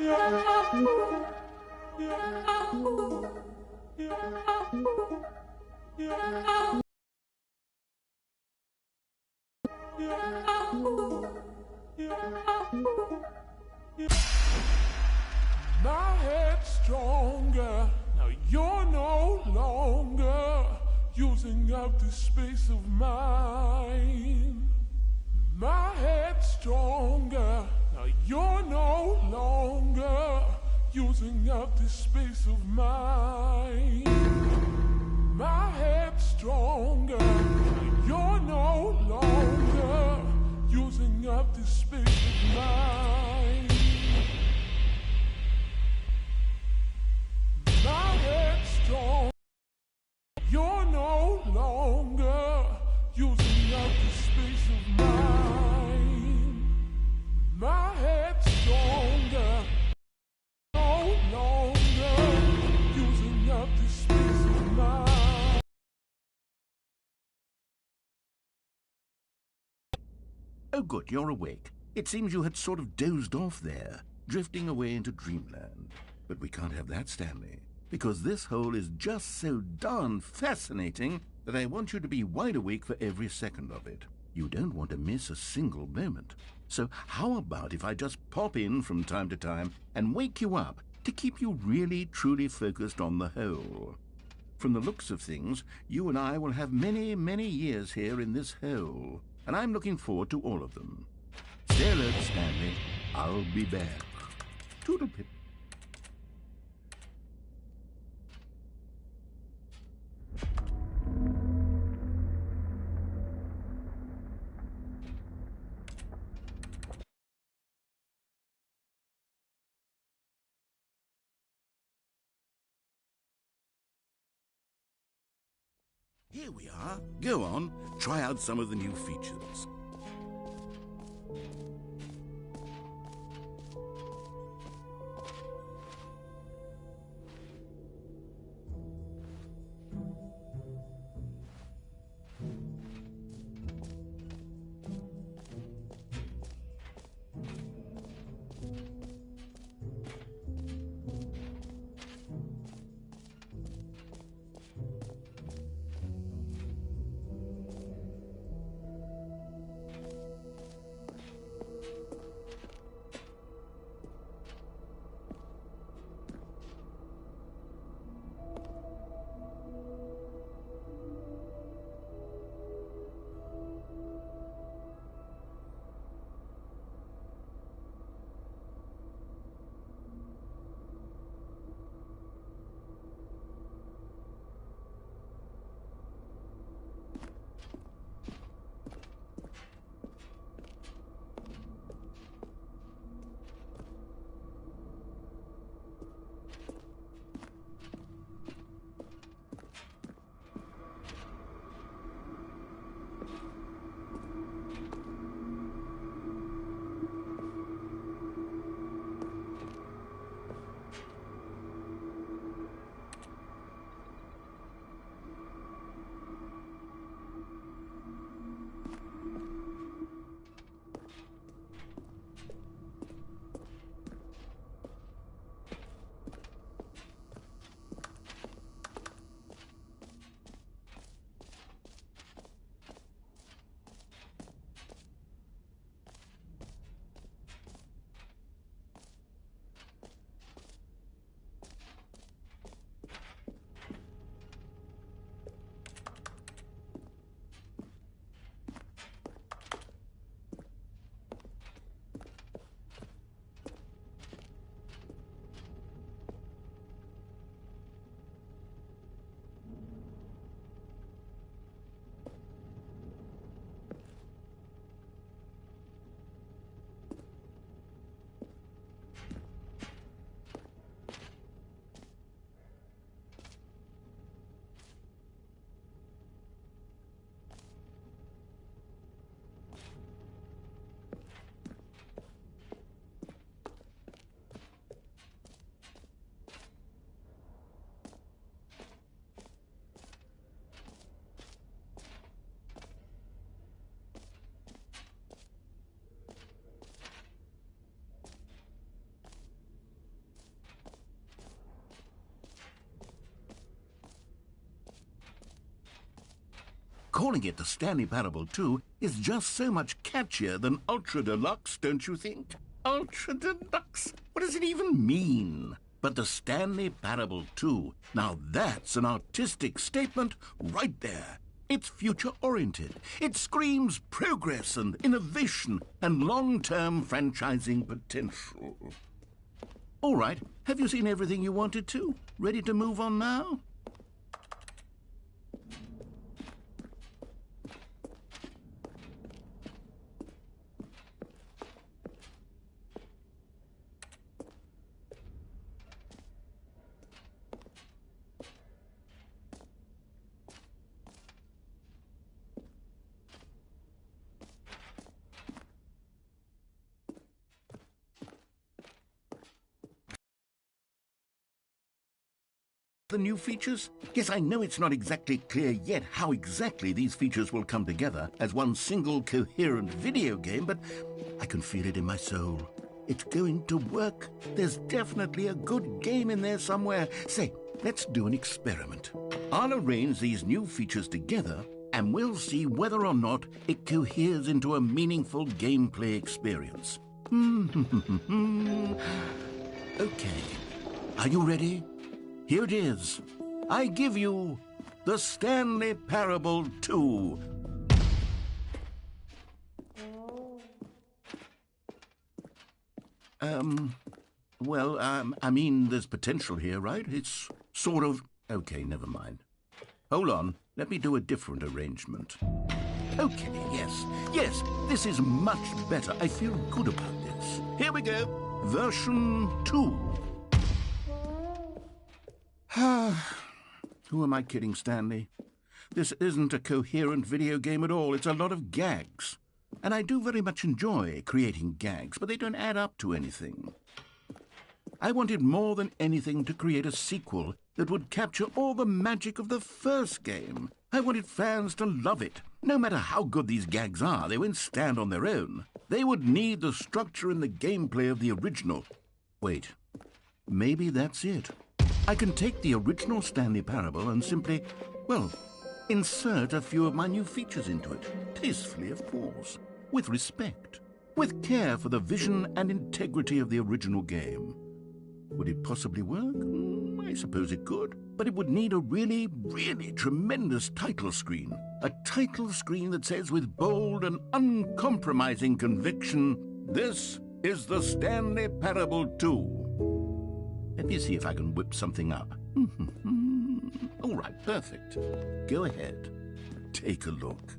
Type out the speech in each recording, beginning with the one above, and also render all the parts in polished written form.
My head's stronger, now you're no longer using up this space of mine. My head's stronger, now you're no longer using up this space of mine. My head's stronger, now you're no longer using up this space of mine. My head's strong. You're no longer using up the space of mine. My head's stronger. No longer using up the space of mine. Oh good, you're awake. It seems you had sort of dozed off there, drifting away into dreamland. But we can't have that, Stanley, because this hole is just so darn fascinating that I want you to be wide awake for every second of it. You don't want to miss a single moment. So how about if I just pop in from time to time and wake you up to keep you really, truly focused on the hole? From the looks of things, you and I will have many, many years here in this hole, and I'm looking forward to all of them. Stay alert, Stanley. I'll be back. Toodle-pip. Here we are. Go on, try out some of the new features. Calling it the Stanley Parable 2 is just so much catchier than Ultra Deluxe, don't you think? Ultra Deluxe? What does it even mean? But the Stanley Parable 2, now that's an artistic statement right there. It's future-oriented. It screams progress and innovation and long-term franchising potential. All right, have you seen everything you wanted to? Ready to move on now? The new features? Yes, I know it's not exactly clear yet how exactly these features will come together as one single coherent video game, but I can feel it in my soul. It's going to work. There's definitely a good game in there somewhere. Say, let's do an experiment. I'll arrange these new features together and we'll see whether or not it coheres into a meaningful gameplay experience. Okay. Are you ready? Here it is. I give you the Stanley Parable 2. I mean, there's potential here, right? It's sort of... Okay, never mind. Hold on. Let me do a different arrangement. Okay, yes, this is much better. I feel good about this. Here we go. Version 2. Who am I kidding, Stanley? This isn't a coherent video game at all. It's a lot of gags. And I do very much enjoy creating gags, but they don't add up to anything. I wanted more than anything to create a sequel that would capture all the magic of the first game. I wanted fans to love it. No matter how good these gags are, they won't stand on their own. They would need the structure and the gameplay of the original. Wait, maybe that's it. I can take the original Stanley Parable and simply, well, insert a few of my new features into it. Tastefully, of course. With respect. With care for the vision and integrity of the original game. Would it possibly work? I suppose it could. But it would need a really, really tremendous title screen. A title screen that says with bold and uncompromising conviction, "This is the Stanley Parable 2. Let me see if I can whip something up. All right, perfect. Go ahead. Take a look.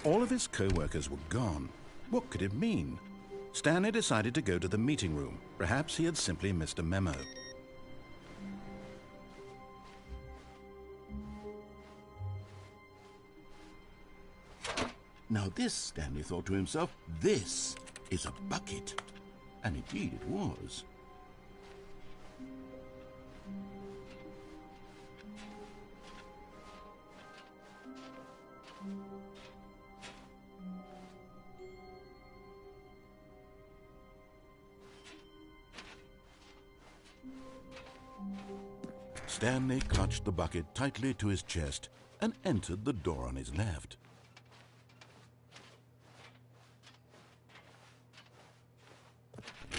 All of his co-workers were gone. What could it mean? Stanley decided to go to the meeting room. Perhaps he had simply missed a memo. Now this, Stanley thought to himself, this is a bucket. And indeed it was. Stanley clutched the bucket tightly to his chest and entered the door on his left.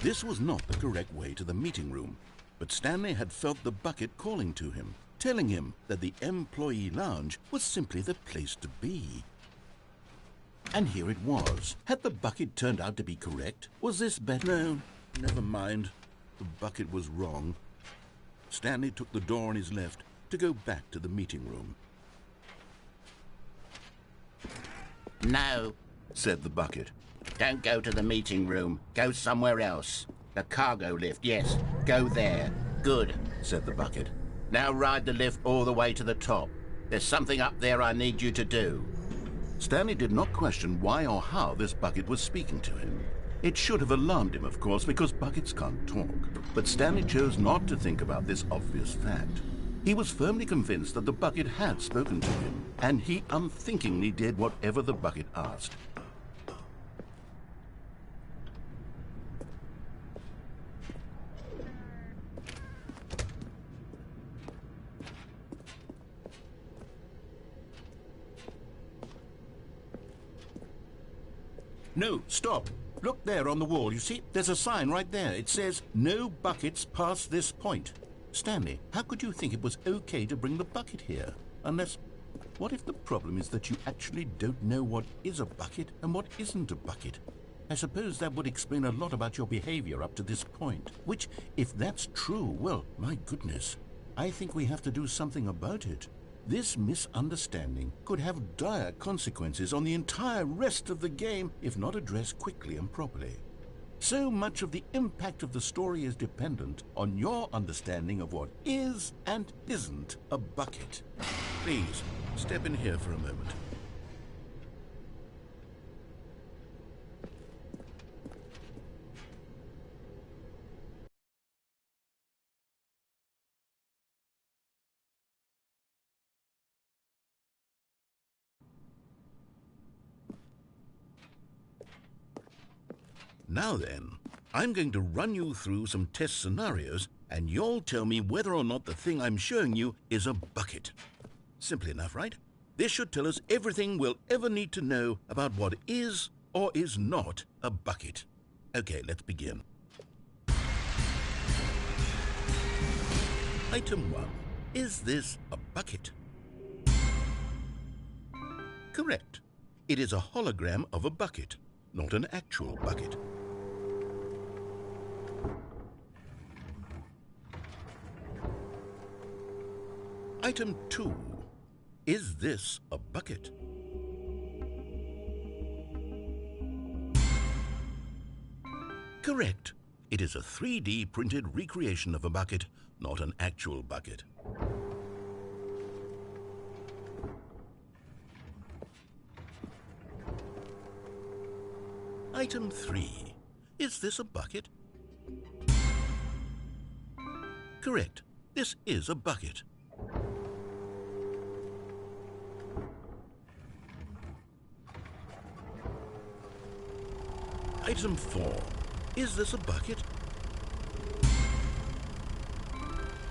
This was not the correct way to the meeting room, but Stanley had felt the bucket calling to him, telling him that the employee lounge was simply the place to be. And here it was. Had the bucket turned out to be correct? Was this better? No, never mind. The bucket was wrong. Stanley took the door on his left to go back to the meeting room. No, Said the bucket. don't go to the meeting room. Go somewhere else. The cargo lift, yes. Go there. Good. Said the bucket. Now ride the lift all the way to the top. There's something up there I need you to do. Stanley did not question why or how this bucket was speaking to him. It should have alarmed him, of course, because buckets can't talk. But Stanley chose not to think about this obvious fact. He was firmly convinced that the bucket had spoken to him, and he unthinkingly did whatever the bucket asked. No, stop. Look there on the wall, you see? There's a sign right there. It says, "No buckets past this point." Stanley, how could you think it was okay to bring the bucket here? Unless, what if the problem is that you actually don't know what is a bucket and what isn't a bucket? I suppose that would explain a lot about your behavior up to this point. Which, if that's true, well, my goodness, I think we have to do something about it. This misunderstanding could have dire consequences on the entire rest of the game if not addressed quickly and properly. So much of the impact of the story is dependent on your understanding of what is and isn't a bucket. Please, step in here for a moment. Now then, I'm going to run you through some test scenarios, and you'll tell me whether or not the thing I'm showing you is a bucket. Simple enough, right? This should tell us everything we'll ever need to know about what is or is not a bucket. Okay, let's begin. Item 1. Is this a bucket? Correct. It is a hologram of a bucket, not an actual bucket. Item 2. Is this a bucket? Correct. It is a 3D printed recreation of a bucket, not an actual bucket. Item 3. Is this a bucket? Correct. This is a bucket. Item 4. Is this a bucket?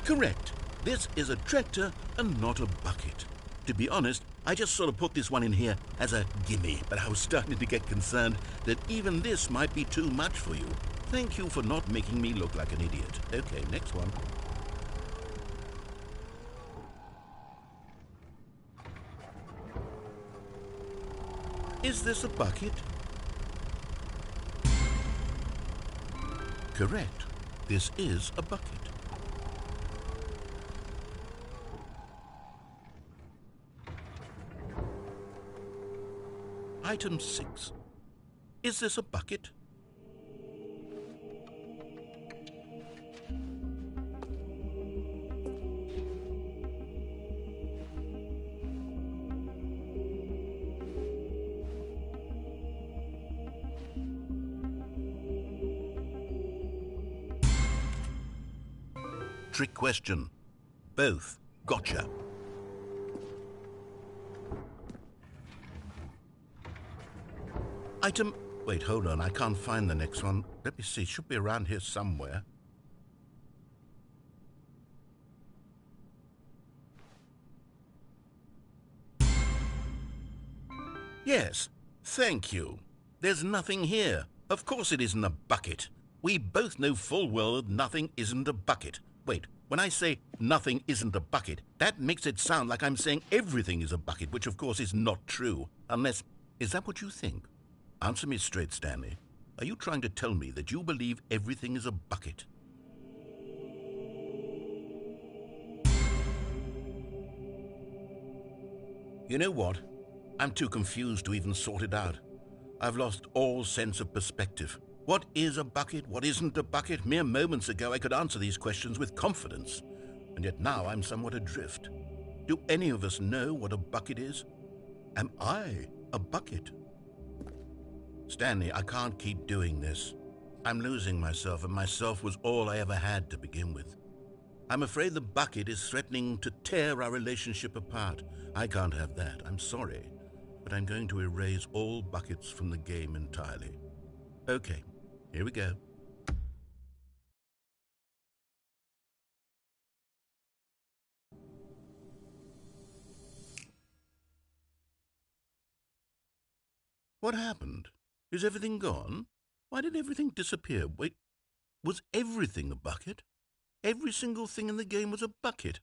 Correct. This is a tractor and not a bucket. To be honest, I just sort of put this one in here as a gimme, but I was starting to get concerned that even this might be too much for you. Thank you for not making me look like an idiot. Okay, next one. Is this a bucket? Correct. This is a bucket. Item 6. Is this a bucket? Trick question. Both. Gotcha. Item... Wait, hold on. I can't find the next one. Let me see. Should be around here somewhere. Yes. Thank you. There's nothing here. Of course it isn't a bucket. We both know full well that nothing isn't a bucket. Wait, when I say nothing isn't a bucket, that makes it sound like I'm saying everything is a bucket, which of course is not true. Unless... Is that what you think? Answer me straight, Stanley. Are you trying to tell me that you believe everything is a bucket? You know what? I'm too confused to even sort it out. I've lost all sense of perspective. What is a bucket? What isn't a bucket? Mere moments ago I could answer these questions with confidence, and yet now I'm somewhat adrift. Do any of us know what a bucket is? Am I a bucket? Stanley, I can't keep doing this. I'm losing myself, and myself was all I ever had to begin with. I'm afraid the bucket is threatening to tear our relationship apart. I can't have that. I'm sorry, but I'm going to erase all buckets from the game entirely. Okay, here we go. What happened? Is everything gone? Why did everything disappear? Wait, was everything a bucket? Every single thing in the game was a bucket.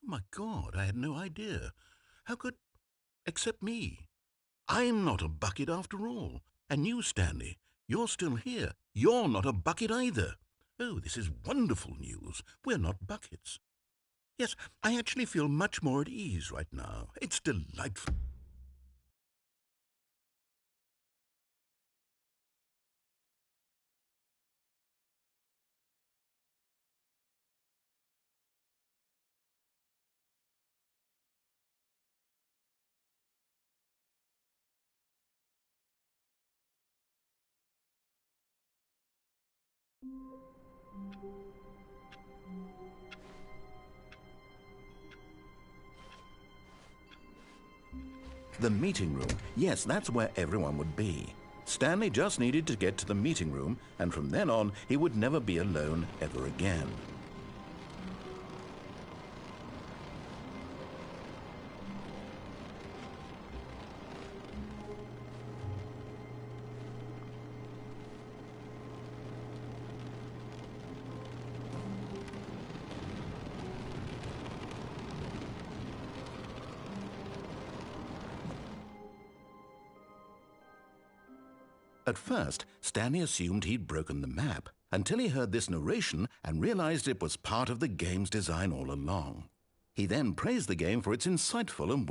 Oh my God, I had no idea. How could... except me. I'm not a bucket after all. And you, Stanley, you're still here. You're not a bucket either. Oh, this is wonderful news. We're not buckets. Yes, I actually feel much more at ease right now. It's delightful. The meeting room. Yes, that's where everyone would be. Stanley just needed to get to the meeting room, and from then on, he would never be alone ever again. At first, Stanley assumed he'd broken the map, until he heard this narration and realized it was part of the game's design all along. He then praised the game for its insightful and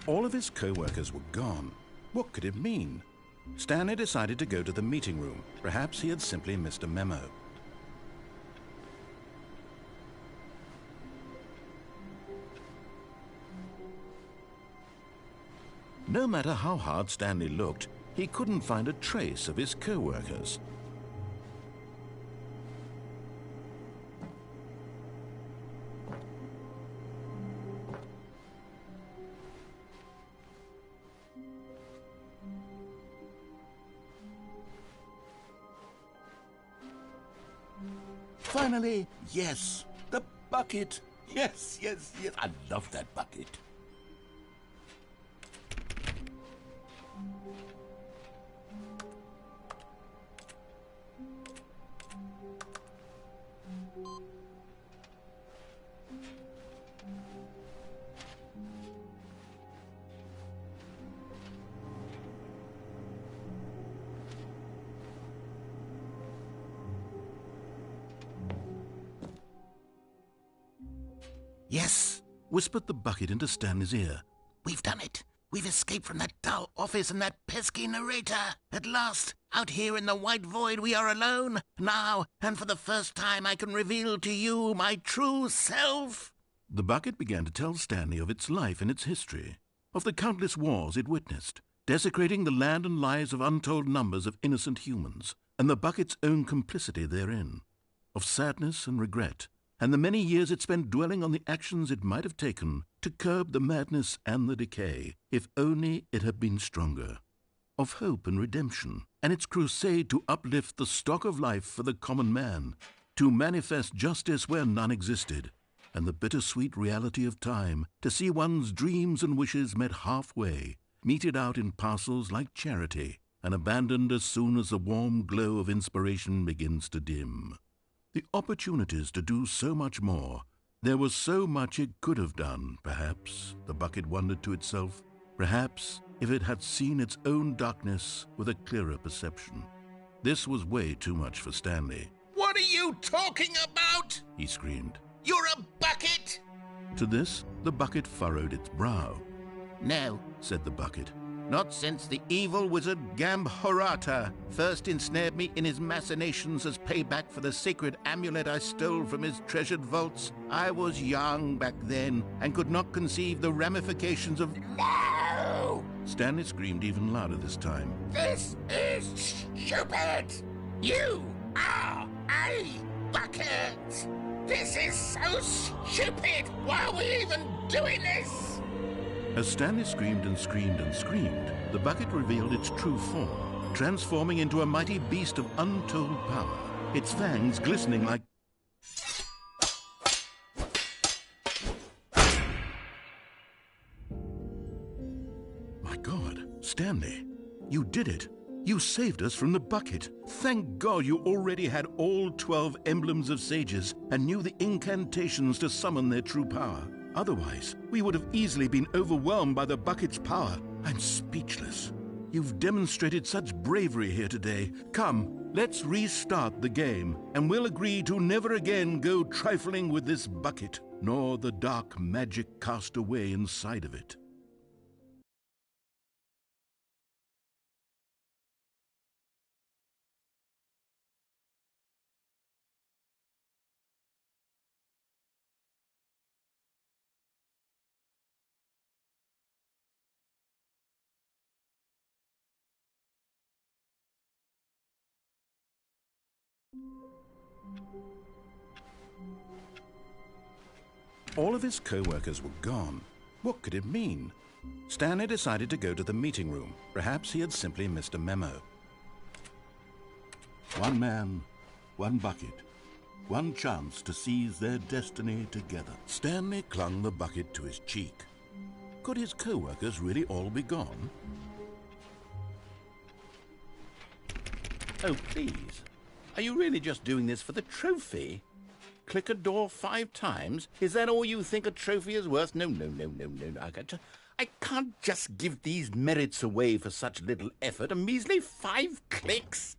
all of his co-workers were gone. What could it mean? Stanley decided to go to the meeting room. Perhaps he had simply missed a memo. No matter how hard Stanley looked, he couldn't find a trace of his co-workers. Finally, yes, the bucket. Yes, yes, yes. I love that bucket. Yes, Whispered the bucket into Stanley's ear. we've done it. We've escaped from that dull office and that pesky narrator. At last, out here in the white void, we are alone. Now, and for the first time, I can reveal to you my true self. The bucket began to tell Stanley of its life and its history, of the countless wars it witnessed, desecrating the land and lives of untold numbers of innocent humans, and the bucket's own complicity therein, of sadness and regret, and the many years it spent dwelling on the actions it might have taken to curb the madness and the decay, if only it had been stronger, of hope and redemption, and its crusade to uplift the stock of life for the common man, to manifest justice where none existed, and the bittersweet reality of time, to see one's dreams and wishes met halfway, meted out in parcels like charity, and abandoned as soon as the warm glow of inspiration begins to dim. The opportunities to do so much more. There was so much it could have done, perhaps, the bucket wondered to itself. Perhaps, if it had seen its own darkness with a clearer perception. This was way too much for Stanley. What are you talking about? He screamed. You're a bucket! To this, the bucket furrowed its brow. No, Said the bucket. not since the evil wizard Gambhorata first ensnared me in his machinations as payback for the sacred amulet I stole from his treasured vaults. I was young back then and could not conceive the ramifications of... No! Stanley screamed even louder this time. This is stupid! You are a bucket! This is so stupid! Why are we even doing this? As Stanley screamed and screamed and screamed, the bucket revealed its true form, transforming into a mighty beast of untold power, its fangs glistening like... My God, Stanley, you did it. You saved us from the bucket. Thank God you already had all 12 emblems of sages and knew the incantations to summon their true power. Otherwise, we would have easily been overwhelmed by the bucket's power. I'm speechless. You've demonstrated such bravery here today. Come, let's restart the game, and we'll agree to never again go trifling with this bucket, nor the dark magic cast away inside of it. All of his co-workers were gone. What could it mean? Stanley decided to go to the meeting room. Perhaps he had simply missed a memo. One man, one bucket, one chance to seize their destiny together. Stanley clung the bucket to his cheek. Could his co-workers really all be gone? Oh, please. Are you really just doing this for the trophy? Click a door 5 times? Is that all you think a trophy is worth? No. I can't just give these merits away for such little effort. A measly 5 clicks.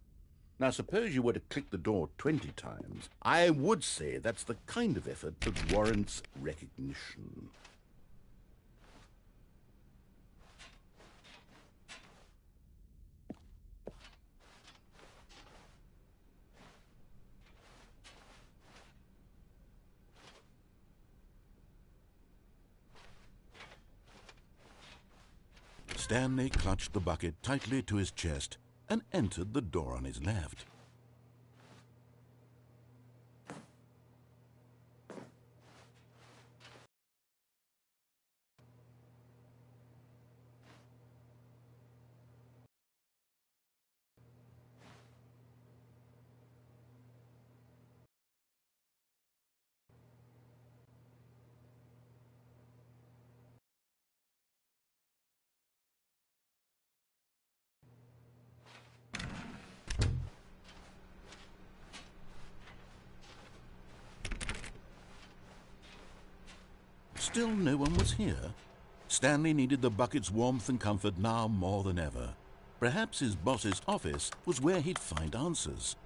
Now, suppose you were to click the door 20 times. I would say that's the kind of effort that warrants recognition. Stanley clutched the bucket tightly to his chest and entered the door on his left. Still no one was here. Stanley needed the bucket's warmth and comfort now more than ever. Perhaps his boss's office was where he'd find answers.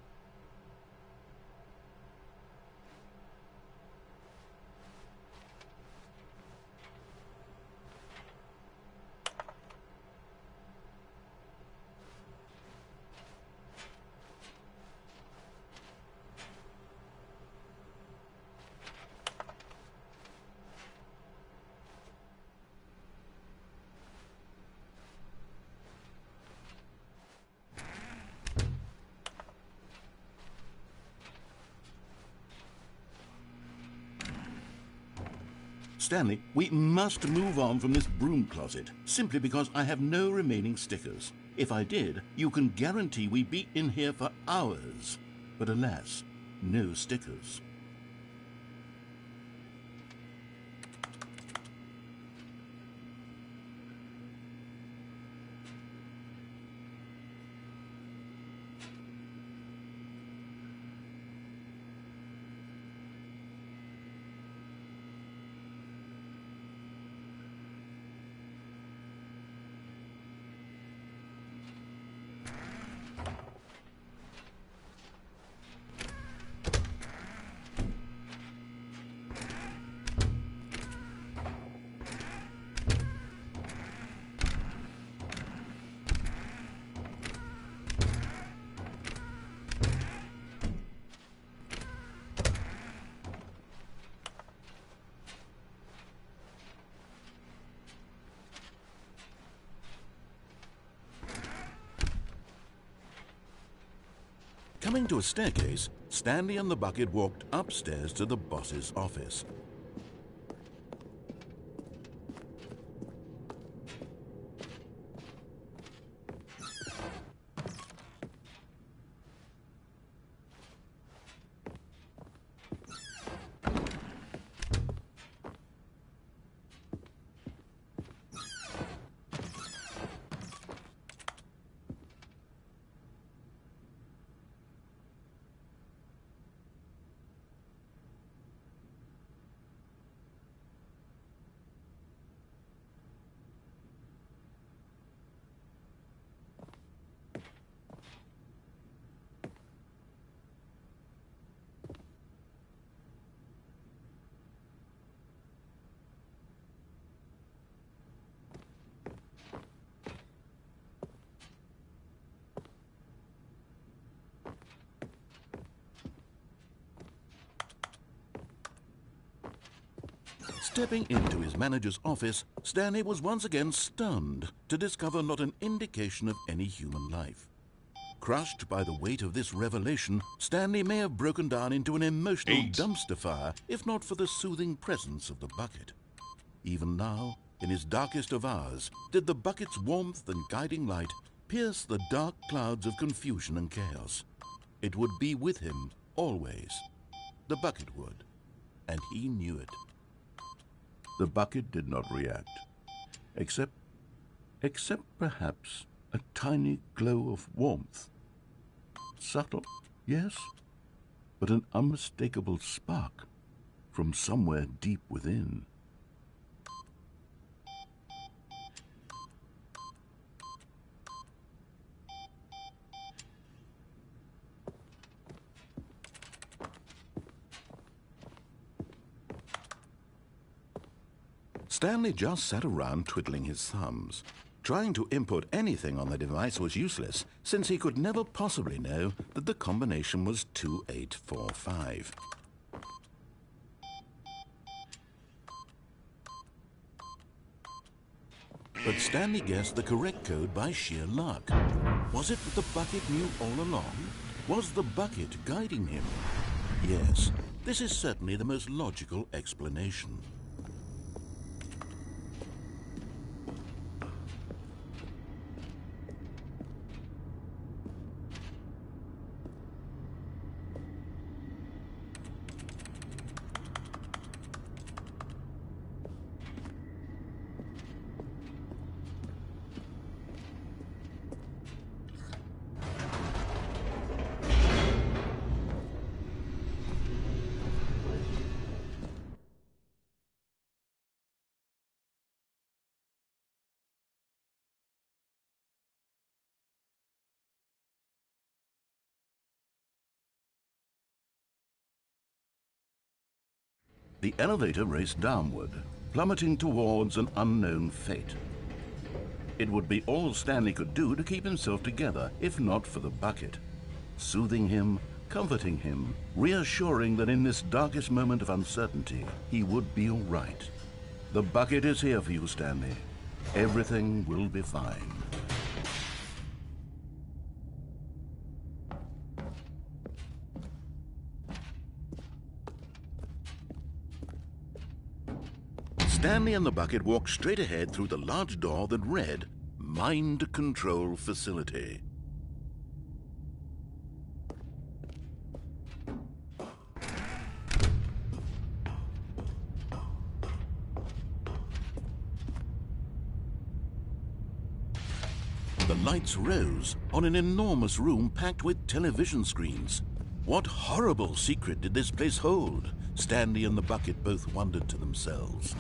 Stanley, we must move on from this broom closet, simply because I have no remaining stickers. If I did, you can guarantee we'd be in here for hours. But alas, no stickers. Coming to a staircase, Stanley and the bucket walked upstairs to the boss's office. Stepping into his manager's office, Stanley was once again stunned to discover not an indication of any human life. Crushed by the weight of this revelation, Stanley may have broken down into an emotional dumpster fire if not for the soothing presence of the bucket. Even now, in his darkest of hours, did the bucket's warmth and guiding light pierce the dark clouds of confusion and chaos. It would be with him always. The bucket would, and he knew it. The bucket did not react, except perhaps a tiny glow of warmth. Subtle, yes, but an unmistakable spark from somewhere deep within. Stanley just sat around twiddling his thumbs. Trying to input anything on the device was useless, since he could never possibly know that the combination was 2845. But Stanley guessed the correct code by sheer luck. Was it that the bucket knew all along? Was the bucket guiding him? Yes, this is certainly the most logical explanation. The elevator raced downward, plummeting towards an unknown fate. It would be all Stanley could do to keep himself together, if not for the bucket. Soothing him, comforting him, reassuring that in this darkest moment of uncertainty, he would be all right. The bucket is here for you, Stanley. Everything will be fine. Stanley and the bucket walked straight ahead through the large door that read, Mind Control Facility. The lights rose on an enormous room packed with television screens. What horrible secret did this place hold? Stanley and the bucket both wondered to themselves.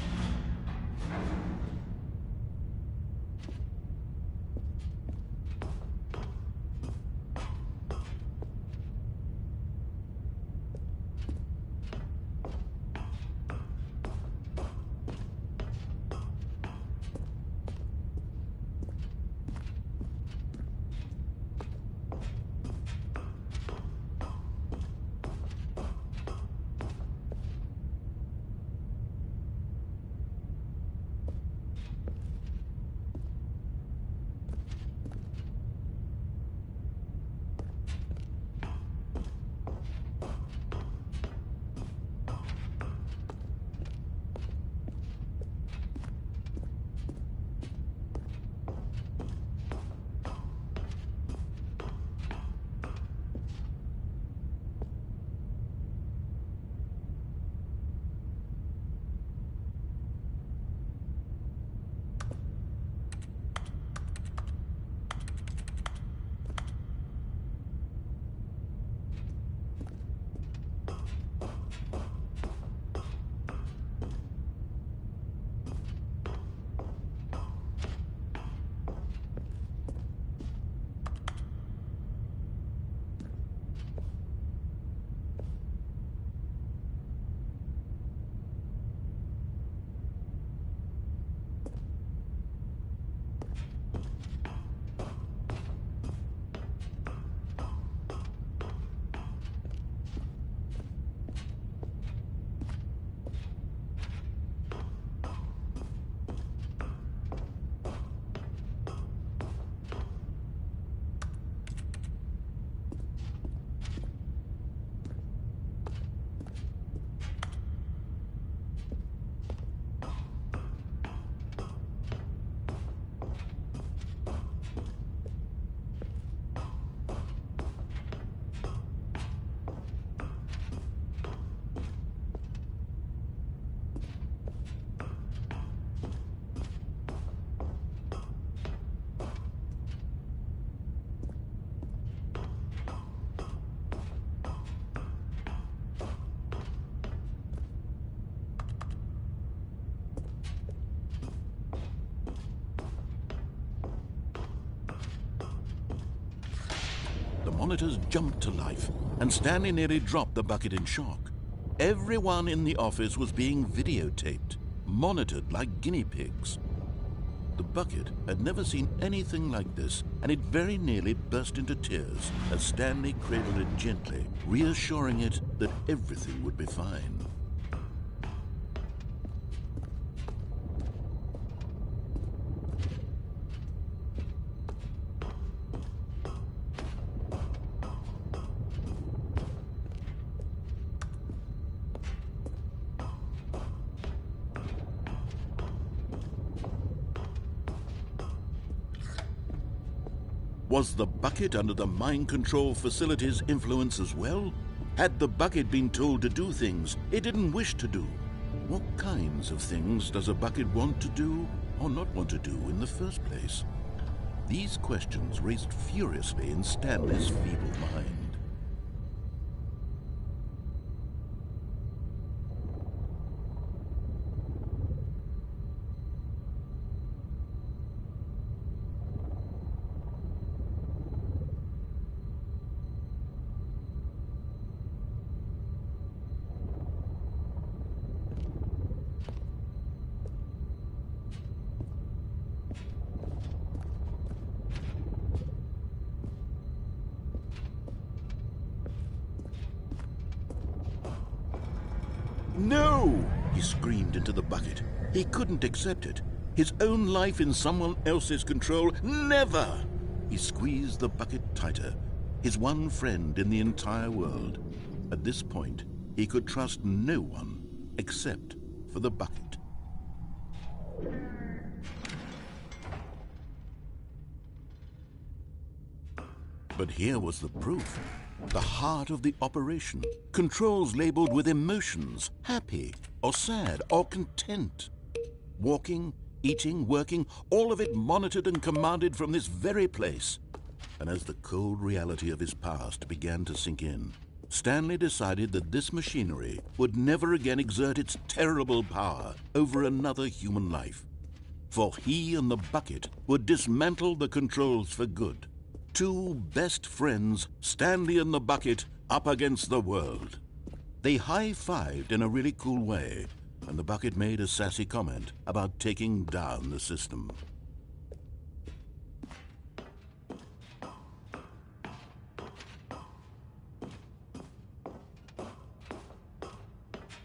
The monitors jumped to life, and Stanley nearly dropped the bucket in shock. Everyone in the office was being videotaped, monitored like guinea pigs. The bucket had never seen anything like this, and it very nearly burst into tears as Stanley cradled it gently, reassuring it that everything would be fine. Was the bucket under the mind control facility's influence as well? Had the bucket been told to do things it didn't wish to do? What kinds of things does a bucket want to do or not want to do in the first place? These questions raced furiously in Stanley's feeble mind. No! He screamed into the bucket. He couldn't accept it. His own life in someone else's control, never! He squeezed the bucket tighter. His one friend in the entire world. At this point, he could trust no one except for the bucket. But here was the proof. The heart of the operation. Controls labeled with emotions, happy or sad or content. Walking, eating, working, all of it monitored and commanded from this very place. And as the cold reality of his past began to sink in, Stanley decided that this machinery would never again exert its terrible power over another human life. For he and the bucket would dismantle the controls for good. Two best friends, Stanley and the bucket, up against the world. They high-fived in a really cool way, and the bucket made a sassy comment about taking down the system.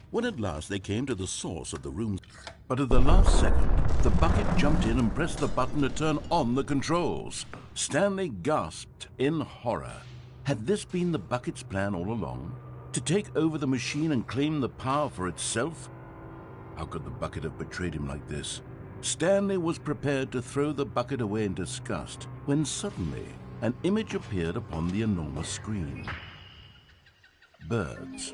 When at last they came to the source of the room, but at the last second, the bucket jumped in and pressed the button to turn on the controls. Stanley gasped in horror. Had this been the bucket's plan all along? To take over the machine and claim the power for itself? How could the bucket have betrayed him like this? Stanley was prepared to throw the bucket away in disgust when suddenly an image appeared upon the enormous screen. Birds.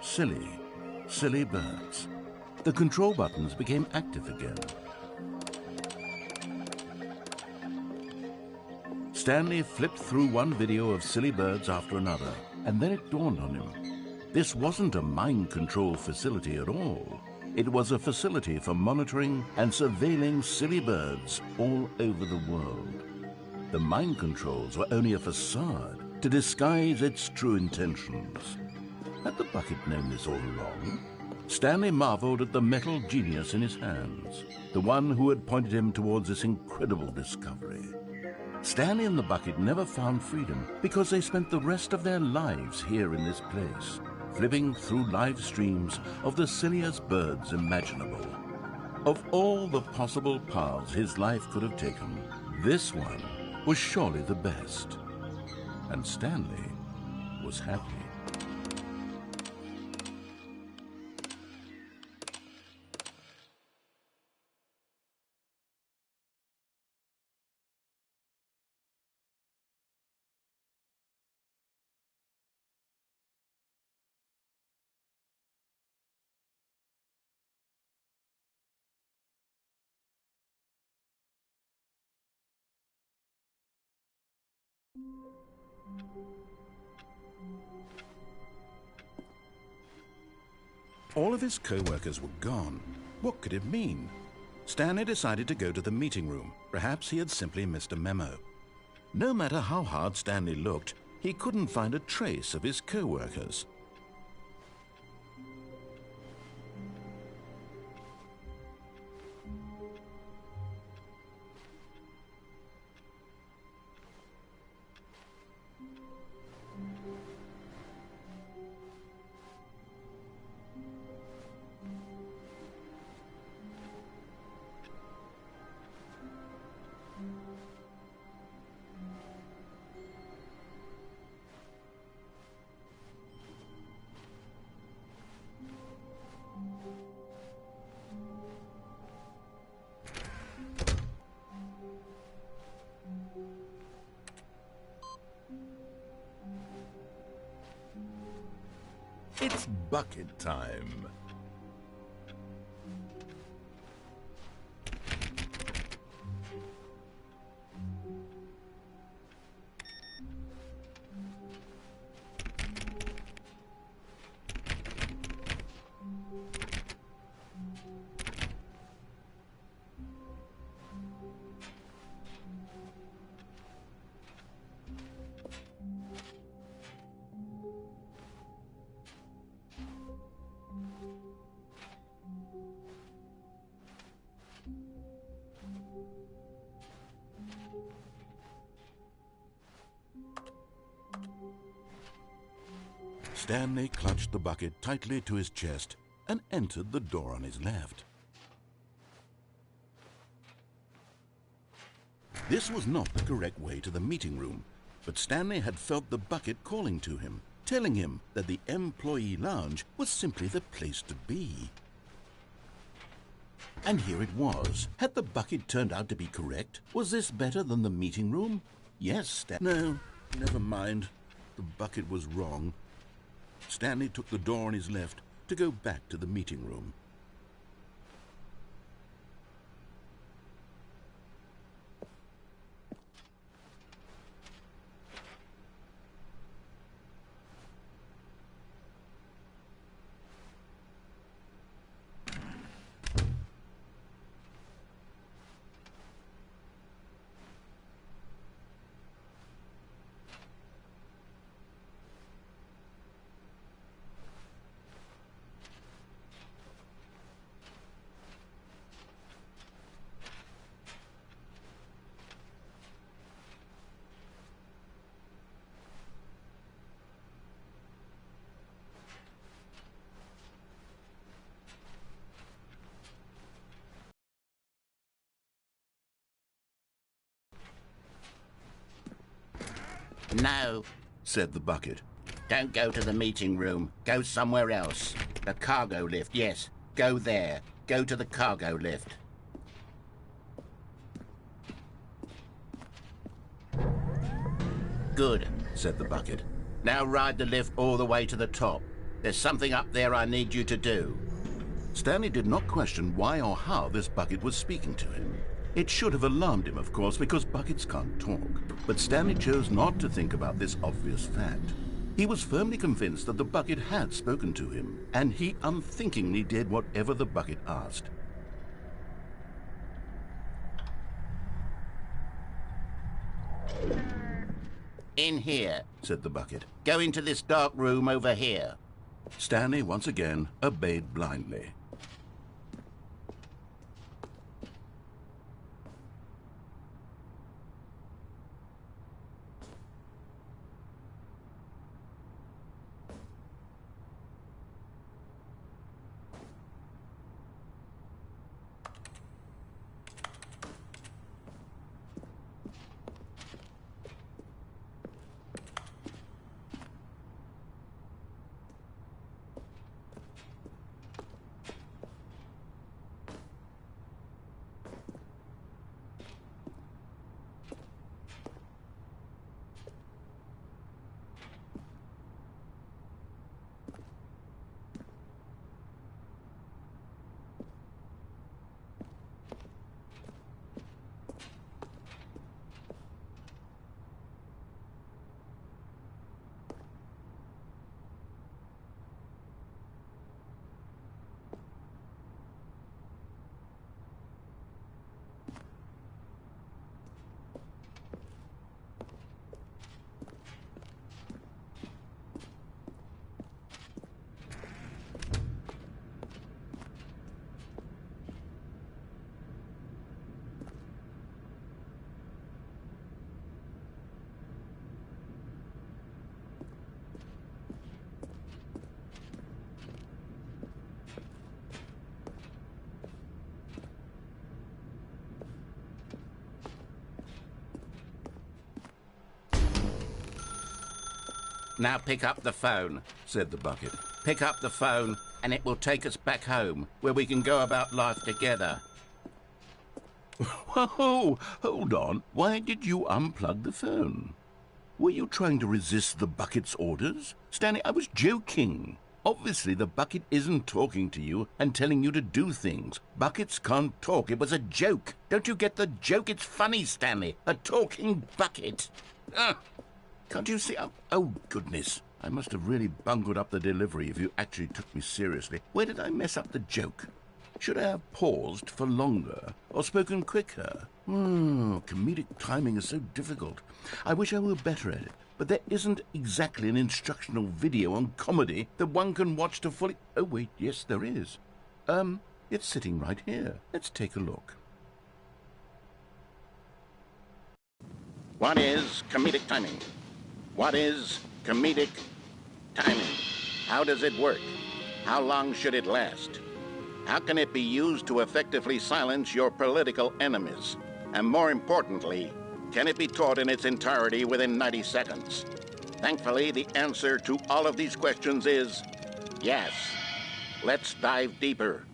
Silly birds. The control buttons became active again. Stanley flipped through one video of silly birds after another, and then it dawned on him. This wasn't a mind control facility at all. It was a facility for monitoring and surveilling silly birds all over the world. The mind controls were only a facade to disguise its true intentions. Had the bucket known this all along? Stanley marveled at the metal genius in his hands, the one who had pointed him towards this incredible discovery. Stanley and the bucket never found freedom because they spent the rest of their lives here in this place, flipping through live streams of the silliest birds imaginable. Of all the possible paths his life could have taken, this one was surely the best. And Stanley was happy. All of his co-workers were gone. What could it mean? Stanley decided to go to the meeting room. Perhaps he had simply missed a memo. No matter how hard Stanley looked, he couldn't find a trace of his co-workers. It's bucket time. Stanley clutched the bucket tightly to his chest and entered the door on his left. This was not the correct way to the meeting room, but Stanley had felt the bucket calling to him, telling him that the employee lounge was simply the place to be. And here it was. Had the bucket turned out to be correct? Was this better than the meeting room? Yes, No, never mind. The bucket was wrong. Stanley took the door on his left to go back to the meeting room. No, Said the bucket. don't go to the meeting room. Go somewhere else. The cargo lift, yes. Go there. Go to the cargo lift. Good, Said the bucket. now ride the lift all the way to the top. There's something up there I need you to do. Stanley did not question why or how this bucket was speaking to him. It should have alarmed him, of course, because buckets can't talk. But Stanley chose not to think about this obvious fact. He was firmly convinced that the bucket had spoken to him, and he unthinkingly did whatever the bucket asked. In here. Said the bucket. Go into this dark room over here. Stanley once again obeyed blindly. Now pick up the phone. Said the bucket. Pick up the phone and it will take us back home, where we can go about life together. Whoa, hold on. Why did you unplug the phone? Were you trying to resist the bucket's orders? Stanley, I was joking. Obviously, the bucket isn't talking to you and telling you to do things. Buckets can't talk. It was a joke. Don't you get the joke? It's funny, Stanley. A talking bucket. Can't you see? Oh, goodness. I must have really bungled up the delivery if you actually took me seriously. Where did I mess up the joke? Should I have paused for longer or spoken quicker? Comedic timing is so difficult. I wish I were better at it, but there isn't exactly an instructional video on comedy that one can watch to fully... Oh, wait, yes, there is. It's sitting right here. Let's take a look. What is comedic timing? What is comedic timing? How does it work? How long should it last? How can it be used to effectively silence your political enemies? And more importantly, can it be taught in its entirety within 90 seconds? Thankfully, the answer to all of these questions is yes. Let's dive deeper.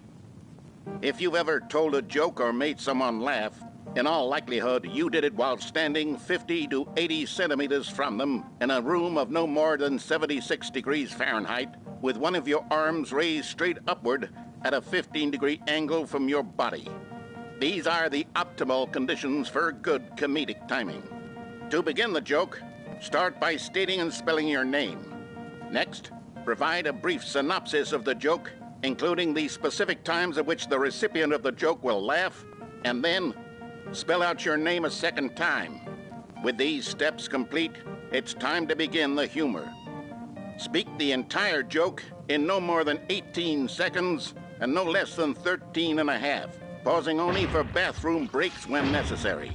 If you've ever told a joke or made someone laugh, in all likelihood, you did it while standing 50 to 80 centimeters from them in a room of no more than 76 degrees Fahrenheit, with one of your arms raised straight upward at a 15-degree angle from your body. These are the optimal conditions for good comedic timing. To begin the joke, start by stating and spelling your name. Next, provide a brief synopsis of the joke, including the specific times at which the recipient of the joke will laugh, and then spell out your name a second time. With these steps complete, it's time to begin the humor. Speak the entire joke in no more than 18 seconds and no less than 13 and a half, pausing only for bathroom breaks when necessary.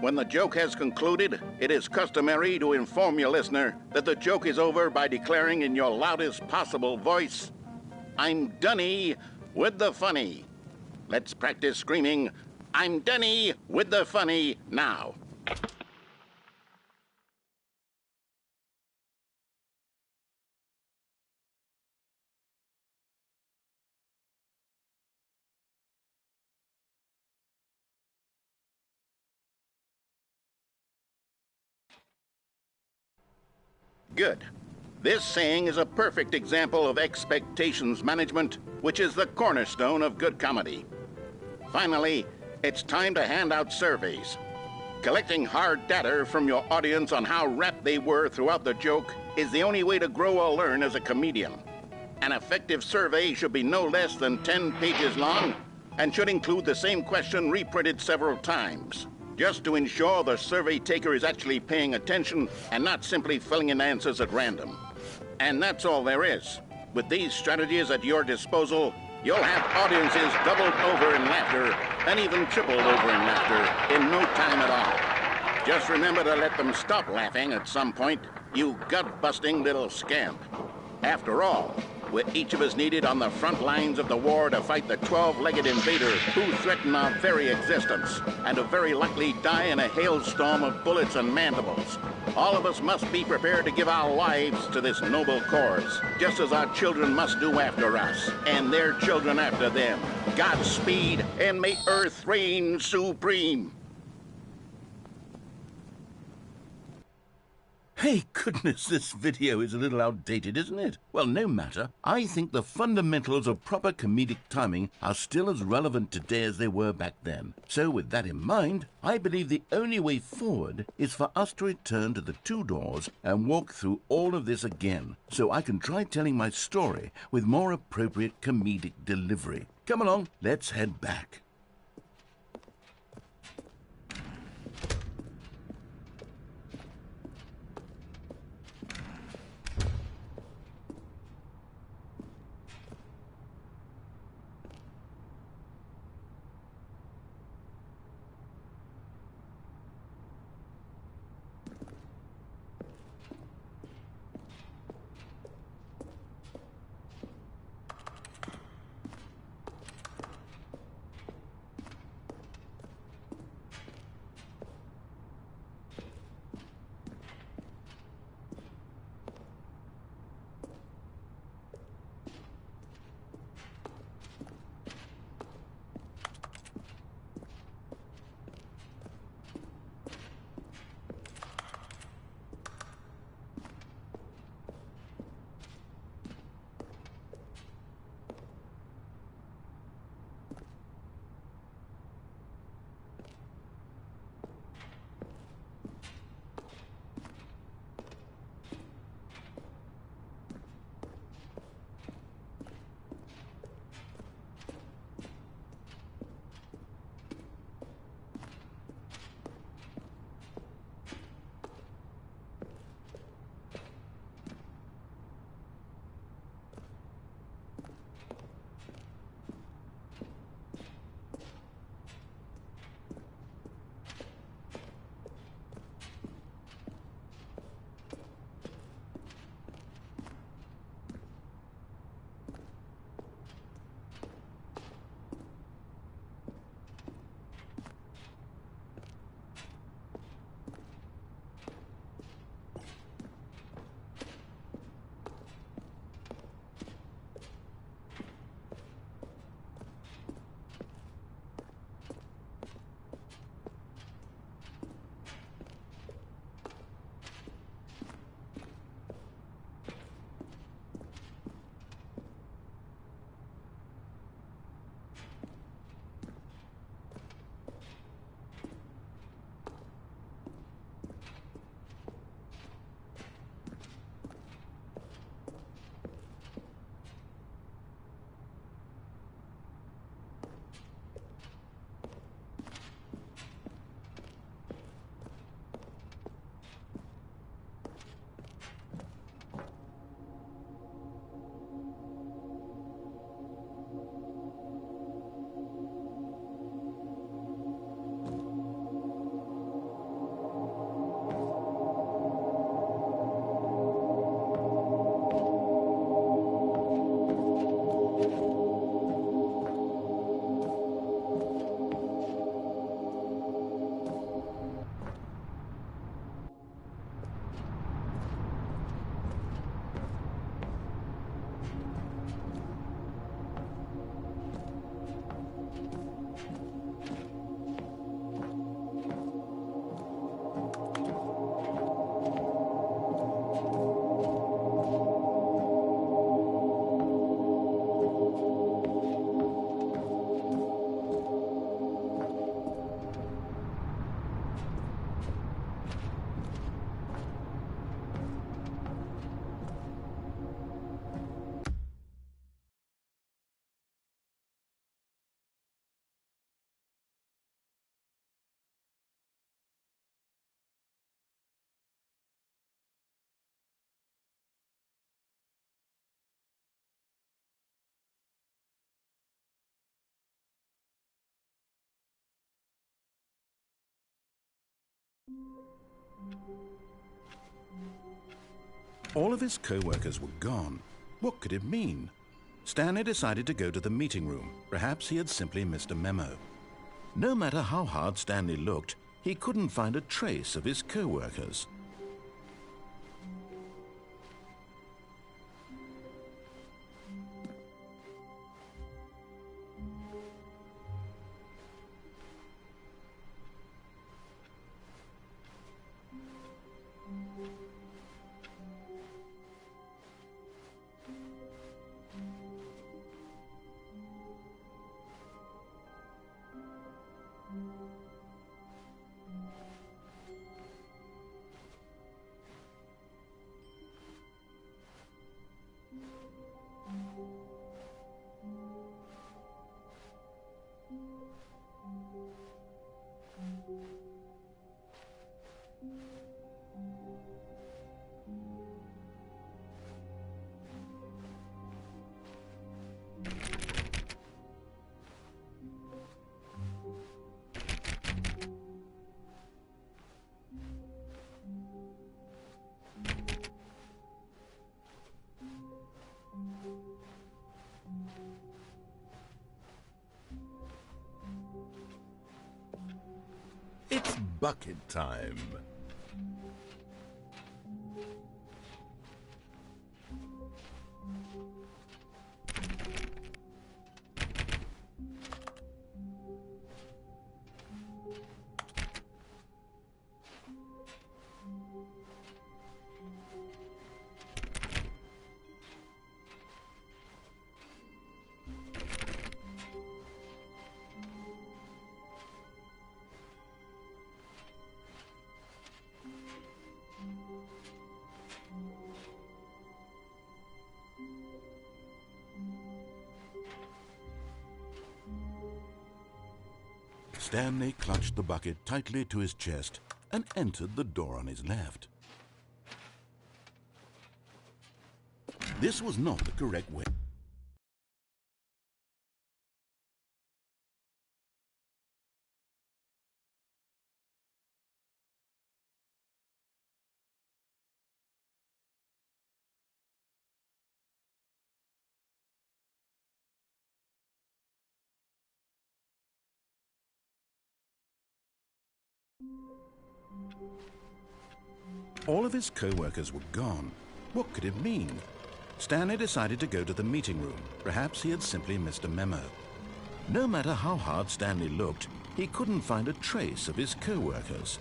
When the joke has concluded, it is customary to inform your listener that the joke is over by declaring in your loudest possible voice, "I'm Dunny with the funny." Let's practice screaming, "I'm Dunny with the funny" now. Good. This saying is a perfect example of expectations management, which is the cornerstone of good comedy. Finally, it's time to hand out surveys. Collecting hard data from your audience on how rapt they were throughout the joke is the only way to grow or learn as a comedian. An effective survey should be no less than 10 pages long and should include the same question reprinted several times, just to ensure the survey taker is actually paying attention and not simply filling in answers at random. And that's all there is. With these strategies at your disposal, you'll have audiences doubled over in laughter and even tripled over in laughter in no time at all. Just remember to let them stop laughing at some point, you gut-busting little scamp. After all, we're each of us needed on the front lines of the war to fight the 12-legged invader who threaten our very existence and to very likely die in a hailstorm of bullets and mandibles. All of us must be prepared to give our lives to this noble cause, just as our children must do after us, and their children after them. Godspeed, and may Earth reign supreme. Hey, goodness, this video is a little outdated, isn't it? Well, no matter. I think the fundamentals of proper comedic timing are still as relevant today as they were back then. So with that in mind, I believe the only way forward is for us to return to the two doors and walk through all of this again, so I can try telling my story with more appropriate comedic delivery. Come along, let's head back. All of his co-workers were gone. What could it mean? Stanley decided to go to the meeting room. Perhaps he had simply missed a memo. No matter how hard Stanley looked, he couldn't find a trace of his co-workers. It's bucket time. Stanley clutched the bucket tightly to his chest and entered the door on his left. This was not the correct way. All of his co-workers were gone. What could it mean? Stanley decided to go to the meeting room. Perhaps he had simply missed a memo. No matter how hard Stanley looked, he couldn't find a trace of his co-workers.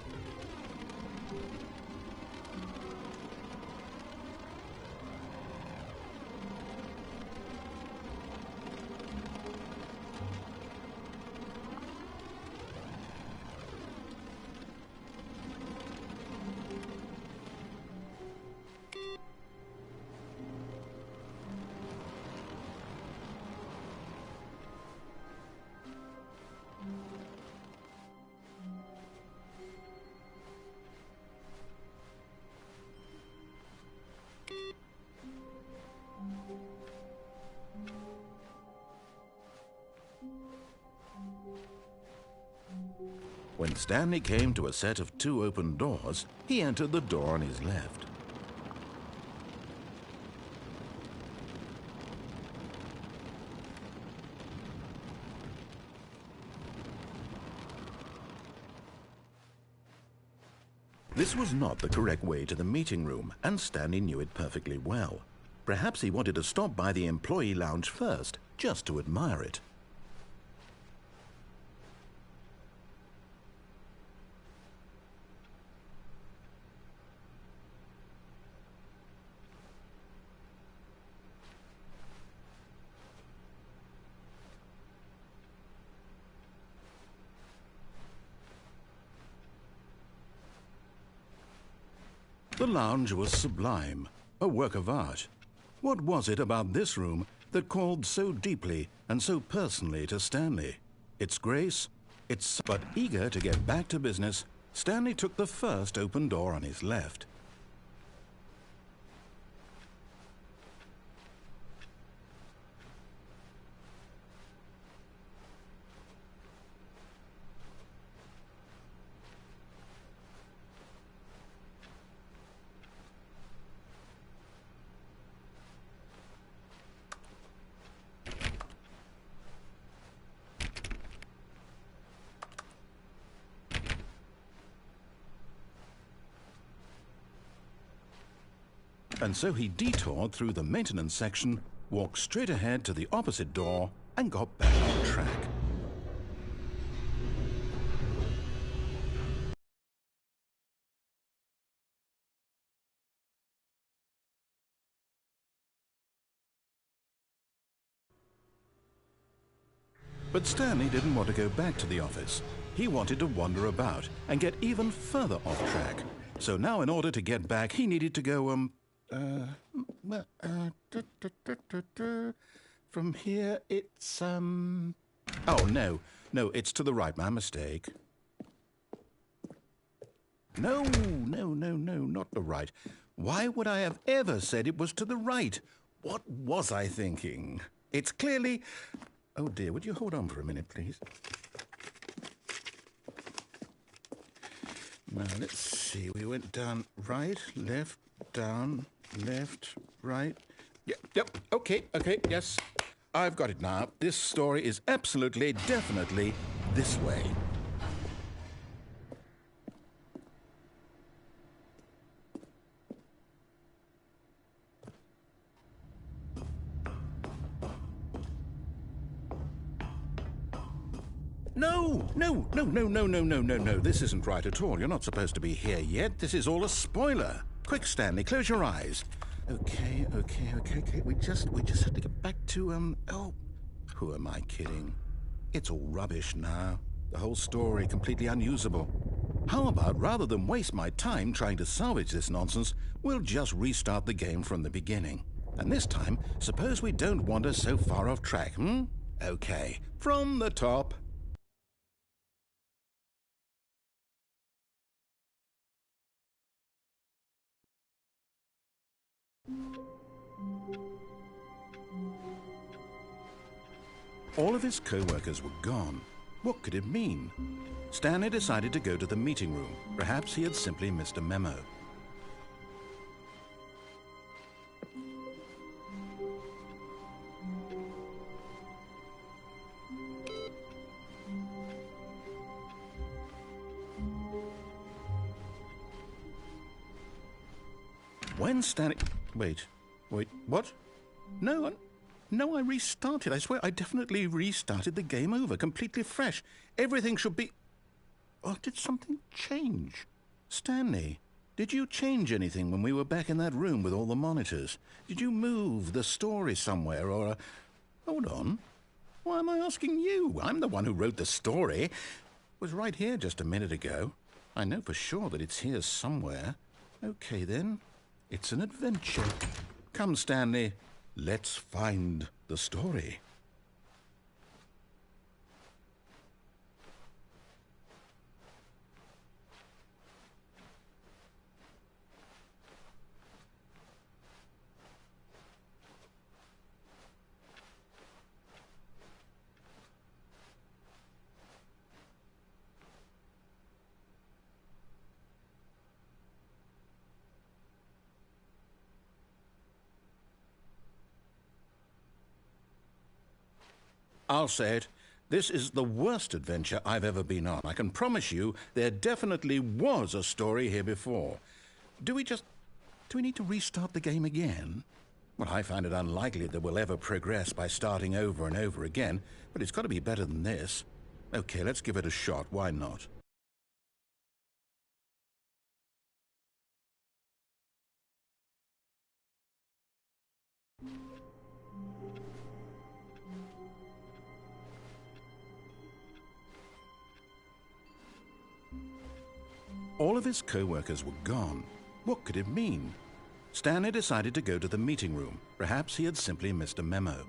When Stanley came to a set of 2 open doors, he entered the door on his left. This was not the correct way to the meeting room, and Stanley knew it perfectly well. Perhaps he wanted to stop by the employee lounge first, just to admire it. The lounge was sublime, a work of art. What was it about this room that called so deeply and so personally to Stanley? Its grace, but eager to get back to business, Stanley took the first open door on his left. And so he detoured through the maintenance section, walked straight ahead to the opposite door, and got back on track. But Stanley didn't want to go back to the office. He wanted to wander about and get even further off track. So now in order to get back, he needed to go, from here it's, oh, no, it's to the right, my mistake. No, not the right. Why would I have ever said it was to the right? What was I thinking? It's clearly... Oh dear, would you hold on for a minute, please? Now, let's see. We went down, right, left, down, left, right. Yep, okay, yes. I've got it now. This story is absolutely, definitely this way. No. This isn't right at all. You're not supposed to be here yet. This is all a spoiler. Quick, Stanley, close your eyes. Okay. We just have to get back to, oh, who am I kidding? It's all rubbish now. The whole story completely unusable. How about, rather than waste my time trying to salvage this nonsense, we'll just restart the game from the beginning. And this time, suppose we don't wander so far off track, Okay, from the top. All of his co-workers were gone. What could it mean? Stanley decided to go to the meeting room. Perhaps he had simply missed a memo. When Stanley... Wait, what? No, I restarted. I swear I definitely restarted the game over, completely fresh. Everything should be... Oh, did something change? Stanley, did you change anything when we were back in that room with all the monitors? Did you move the story somewhere or... Hold on. Why am I asking you? I'm the one who wrote the story. It was right here just a minute ago. I know for sure that it's here somewhere. Okay, then. It's an adventure. Come, Stanley. Let's find the story. I'll say it. This is the worst adventure I've ever been on. I can promise you there definitely was a story here before. Do we need to restart the game again? Well, I find it unlikely that we'll ever progress by starting over and over again, but it's got to be better than this. Okay, let's give it a shot. Why not? All of his co-workers were gone. What could it mean? Stanley decided to go to the meeting room. Perhaps he had simply missed a memo.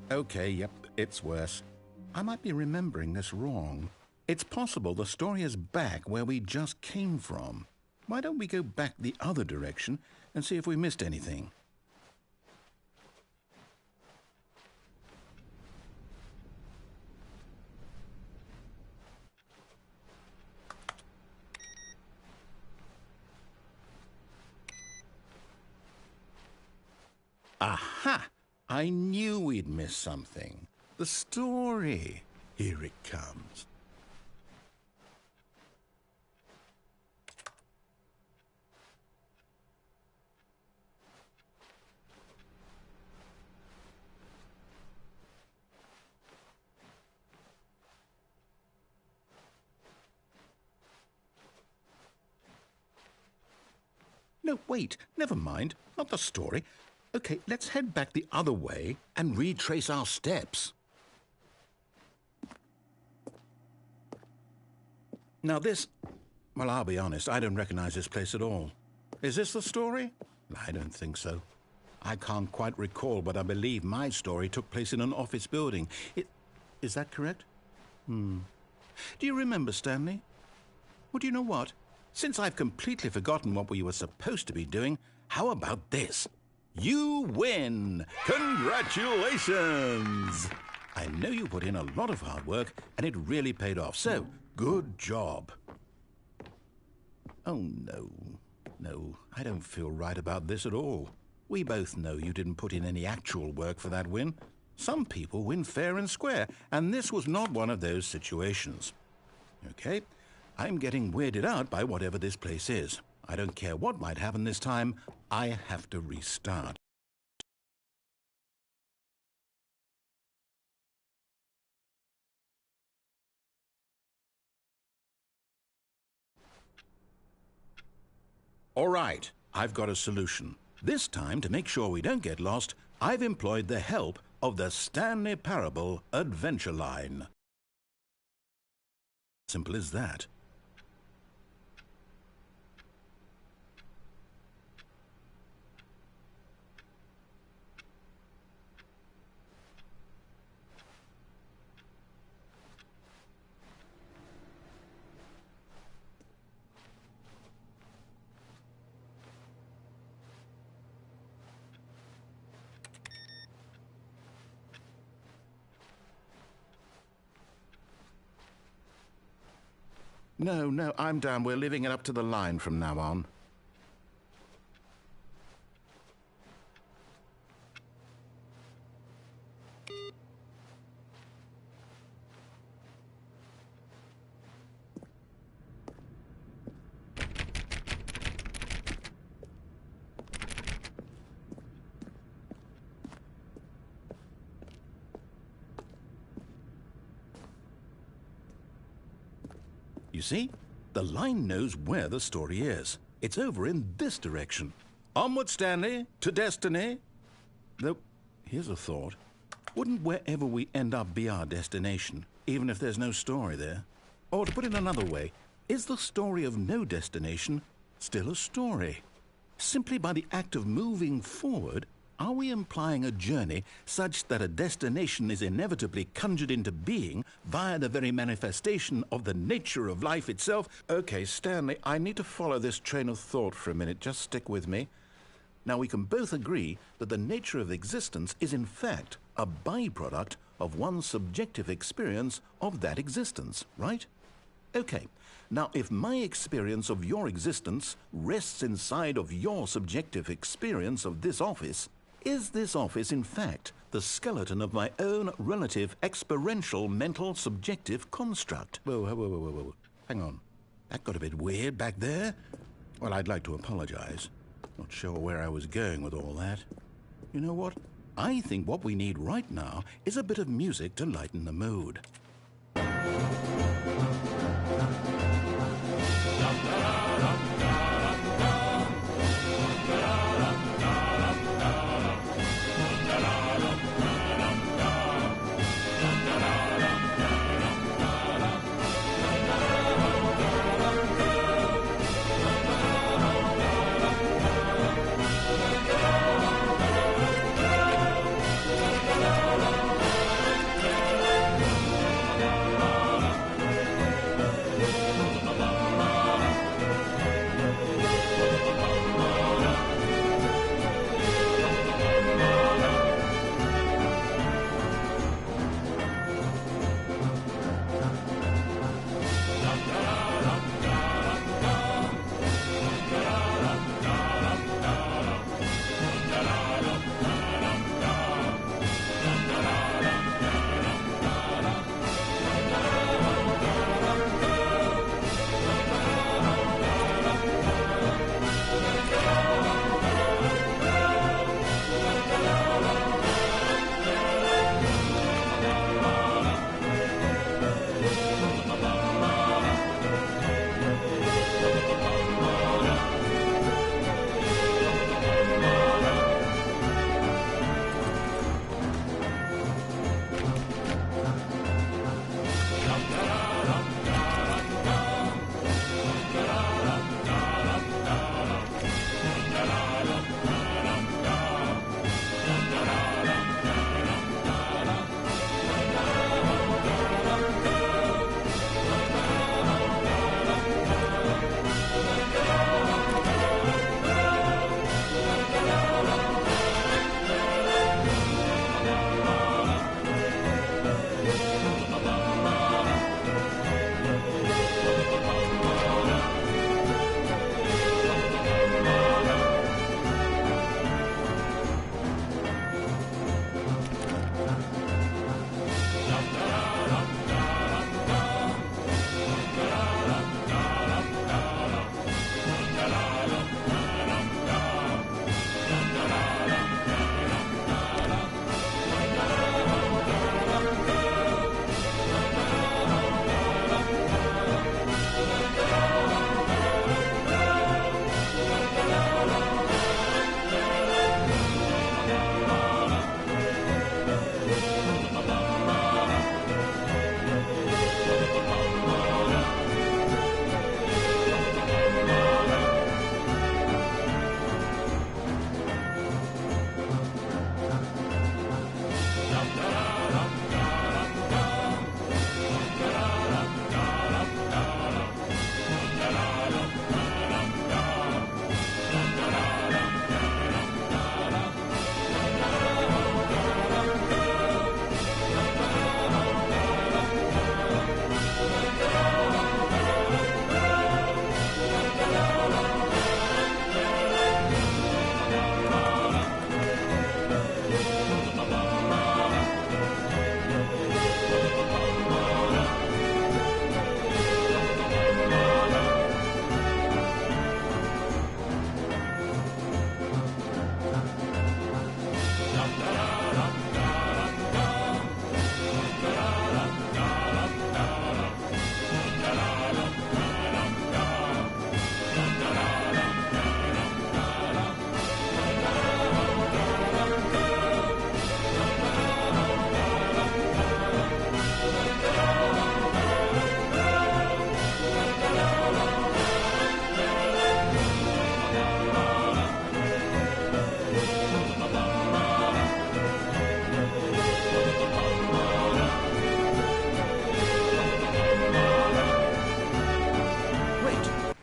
Okay, yep, it's worse. I might be remembering this wrong. It's possible the story is back where we just came from. Why don't we go back the other direction and see if we missed anything? Aha! I knew we'd miss something. The story. Here it comes. No, wait, never mind. Not the story. Okay, let's head back the other way and retrace our steps. Now this... Well, I'll be honest, I don't recognize this place at all. Is this the story? I don't think so. I can't quite recall, but I believe my story took place in an office building. Is that correct? Do you remember, Stanley? Well, do you know what? Since I've completely forgotten what we were supposed to be doing, how about this? You win! Congratulations! I know you put in a lot of hard work, and it really paid off, so good job. Oh, no. No, I don't feel right about this at all. We both know you didn't put in any actual work for that win. Some people win fair and square, and this was not one of those situations. Okay, I'm getting weirded out by whatever this place is. I don't care what might happen this time. I have to restart. All right, I've got a solution. This time, to make sure we don't get lost, I've employed the help of the Stanley Parable Adventure Line. Simple as that. No, I'm down. We're leaving it up to the line from now on. You see? The line knows where the story is. It's over in this direction. Onward, Stanley, to destiny. Though, here's a thought. Wouldn't wherever we end up be our destination, even if there's no story there? Or to put it another way, is the story of no destination still a story? Simply by the act of moving forward, are we implying a journey such that a destination is inevitably conjured into being via the very manifestation of the nature of life itself? Okay, Stanley, I need to follow this train of thought for a minute. Just stick with me. Now, we can both agree that the nature of existence is in fact a byproduct of one's subjective experience of that existence, right? Okay. Now, if my experience of your existence rests inside of your subjective experience of this office, is this office, in fact, the skeleton of my own relative experiential mental subjective construct? Whoa. Hang on. That got a bit weird back there. Well, I'd like to apologize. Not sure where I was going with all that. You know what? I think what we need right now is a bit of music to lighten the mood.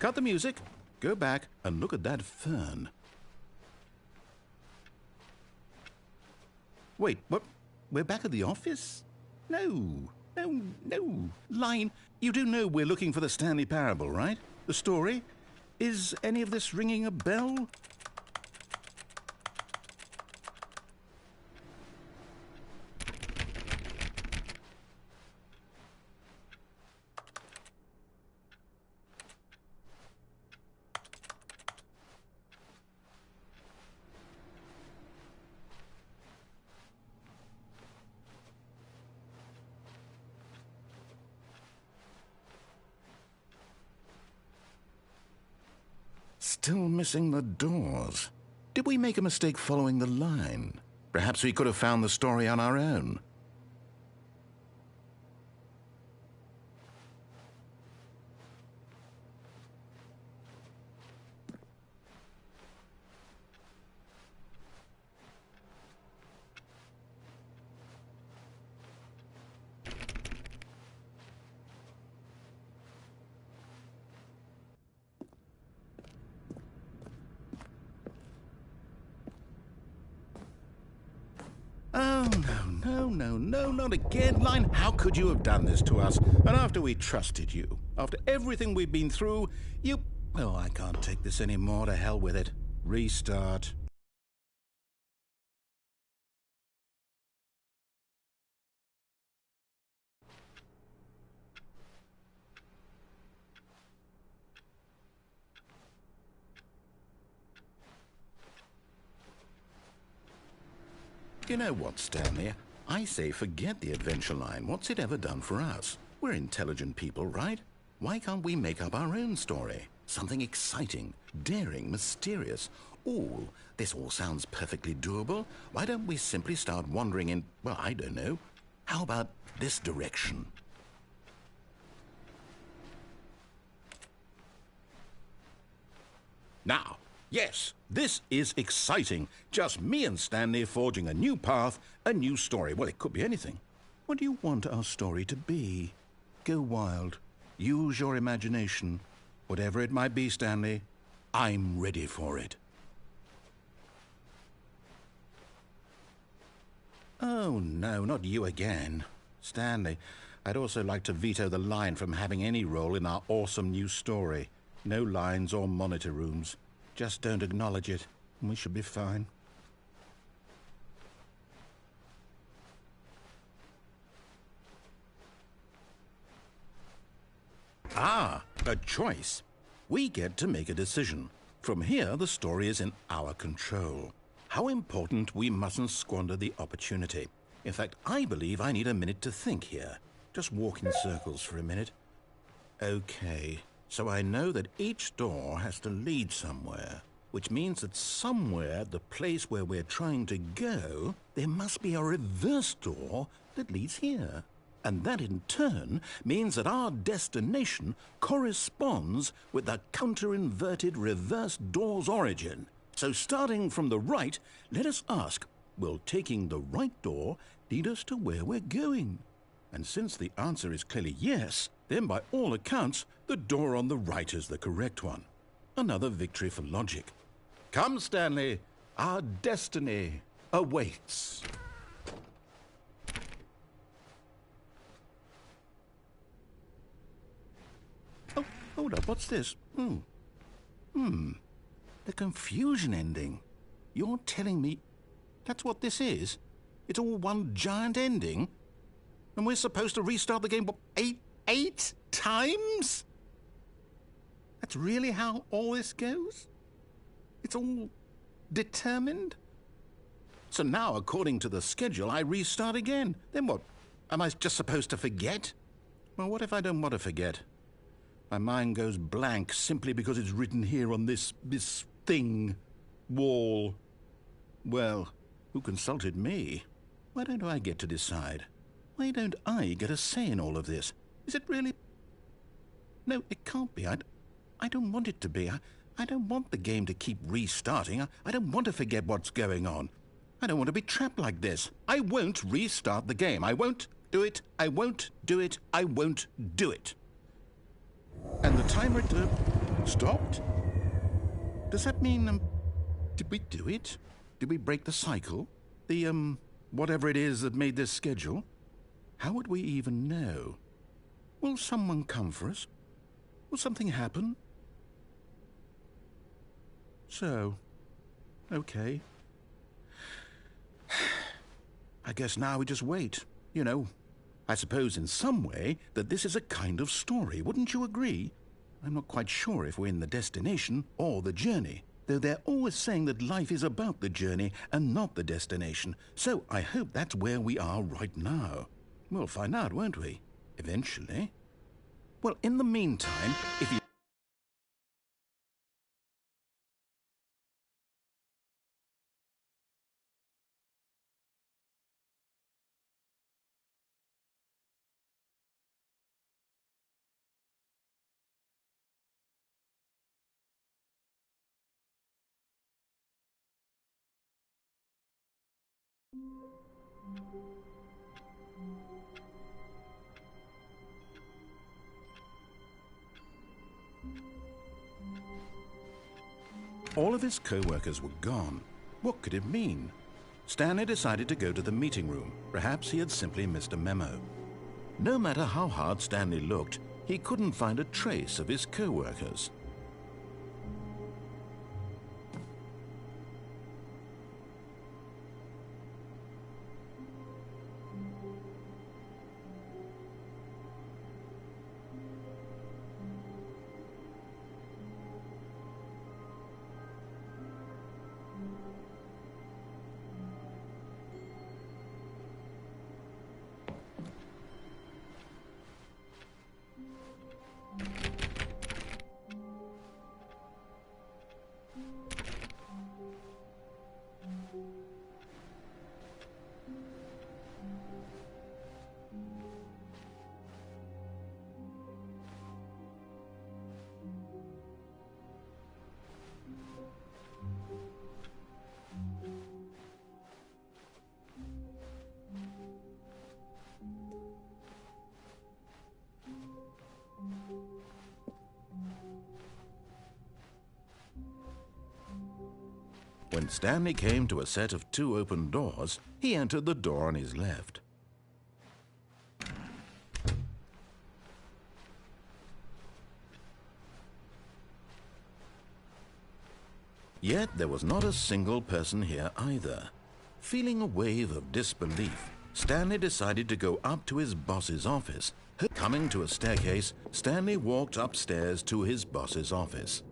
Cut the music, go back, and look at that fern. Wait, what? We're back at the office? No. Line, you do know we're looking for the Stanley Parable, right? The story? Is any of this ringing a bell? Still missing the doors. Did we make a mistake following the line? Perhaps we could have found the story on our own. Oh, no, not again. Line, how could you have done this to us? And after we trusted you, after everything we've been through, you... Oh, I can't take this anymore. To hell with it. Restart. You know what, Stanley? I say forget the adventure line. What's it ever done for us? We're intelligent people, right? Why can't we make up our own story? Something exciting, daring, mysterious. Ooh, this all sounds perfectly doable. Why don't we simply start wandering in, well, I don't know. How about this direction? Now, yes, this is exciting. Just me and Stanley forging a new path, a new story. Well, it could be anything. What do you want our story to be? Go wild. Use your imagination. Whatever it might be, Stanley, I'm ready for it. Oh, no, not you again. Stanley, I'd also like to veto the line from having any role in our awesome new story. No lines or monitor rooms. Just don't acknowledge it, and we should be fine. Ah, a choice. We get to make a decision. From here, the story is in our control. How important we mustn't squander the opportunity. In fact, I believe I need a minute to think here. Just walk in circles for a minute. Okay, so I know that each door has to lead somewhere, which means that somewhere at the place where we're trying to go, there must be a reverse door that leads here. And that in turn means that our destination corresponds with the counter-inverted reverse door's origin. So starting from the right, let us ask, will taking the right door lead us to where we're going? And since the answer is clearly yes, then by all accounts, the door on the right is the correct one. Another victory for logic. Come, Stanley, our destiny awaits. Oh, hold up, what's this? The confusion ending. You're telling me that's what this is? It's all one giant ending? And we're supposed to restart the game, what, eight times? That's really how all this goes? It's all determined? So now, according to the schedule, I restart again. Then what? Am I just supposed to forget? Well, what if I don't want to forget? My mind goes blank simply because it's written here on this thing, wall. Well, who consulted me? Why don't I get to decide? Why don't I get a say in all of this? Is it really? No, it can't be. I don't want it to be. I don't want the game to keep restarting. I don't want to forget what's going on. I don't want to be trapped like this. I won't restart the game. I won't do it. I won't do it. I won't do it. And the timer... Stopped? Does that mean, did we do it? Did we break the cycle? The, whatever it is that made this schedule? How would we even know? Will someone come for us? Will something happen? So, okay. I guess now we just wait. You know, I suppose in some way that this is a kind of story, wouldn't you agree? I'm not quite sure if we're in the destination or the journey, though they're always saying that life is about the journey and not the destination, so I hope that's where we are right now. We'll find out, won't we? Eventually. Well, in the meantime, if you... All of his co-workers were gone. What could it mean? Stanley decided to go to the meeting room. Perhaps he had simply missed a memo. No matter how hard Stanley looked, he couldn't find a trace of his co-workers. When Stanley came to a set of 2 open doors, he entered the door on his left. Yet there was not a single person here either. Feeling a wave of disbelief, Stanley decided to go up to his boss's office. Coming to a staircase, Stanley walked upstairs to his boss's office.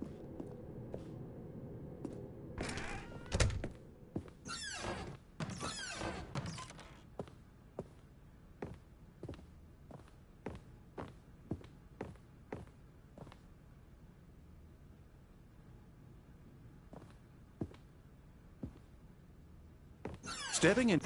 Stepping in...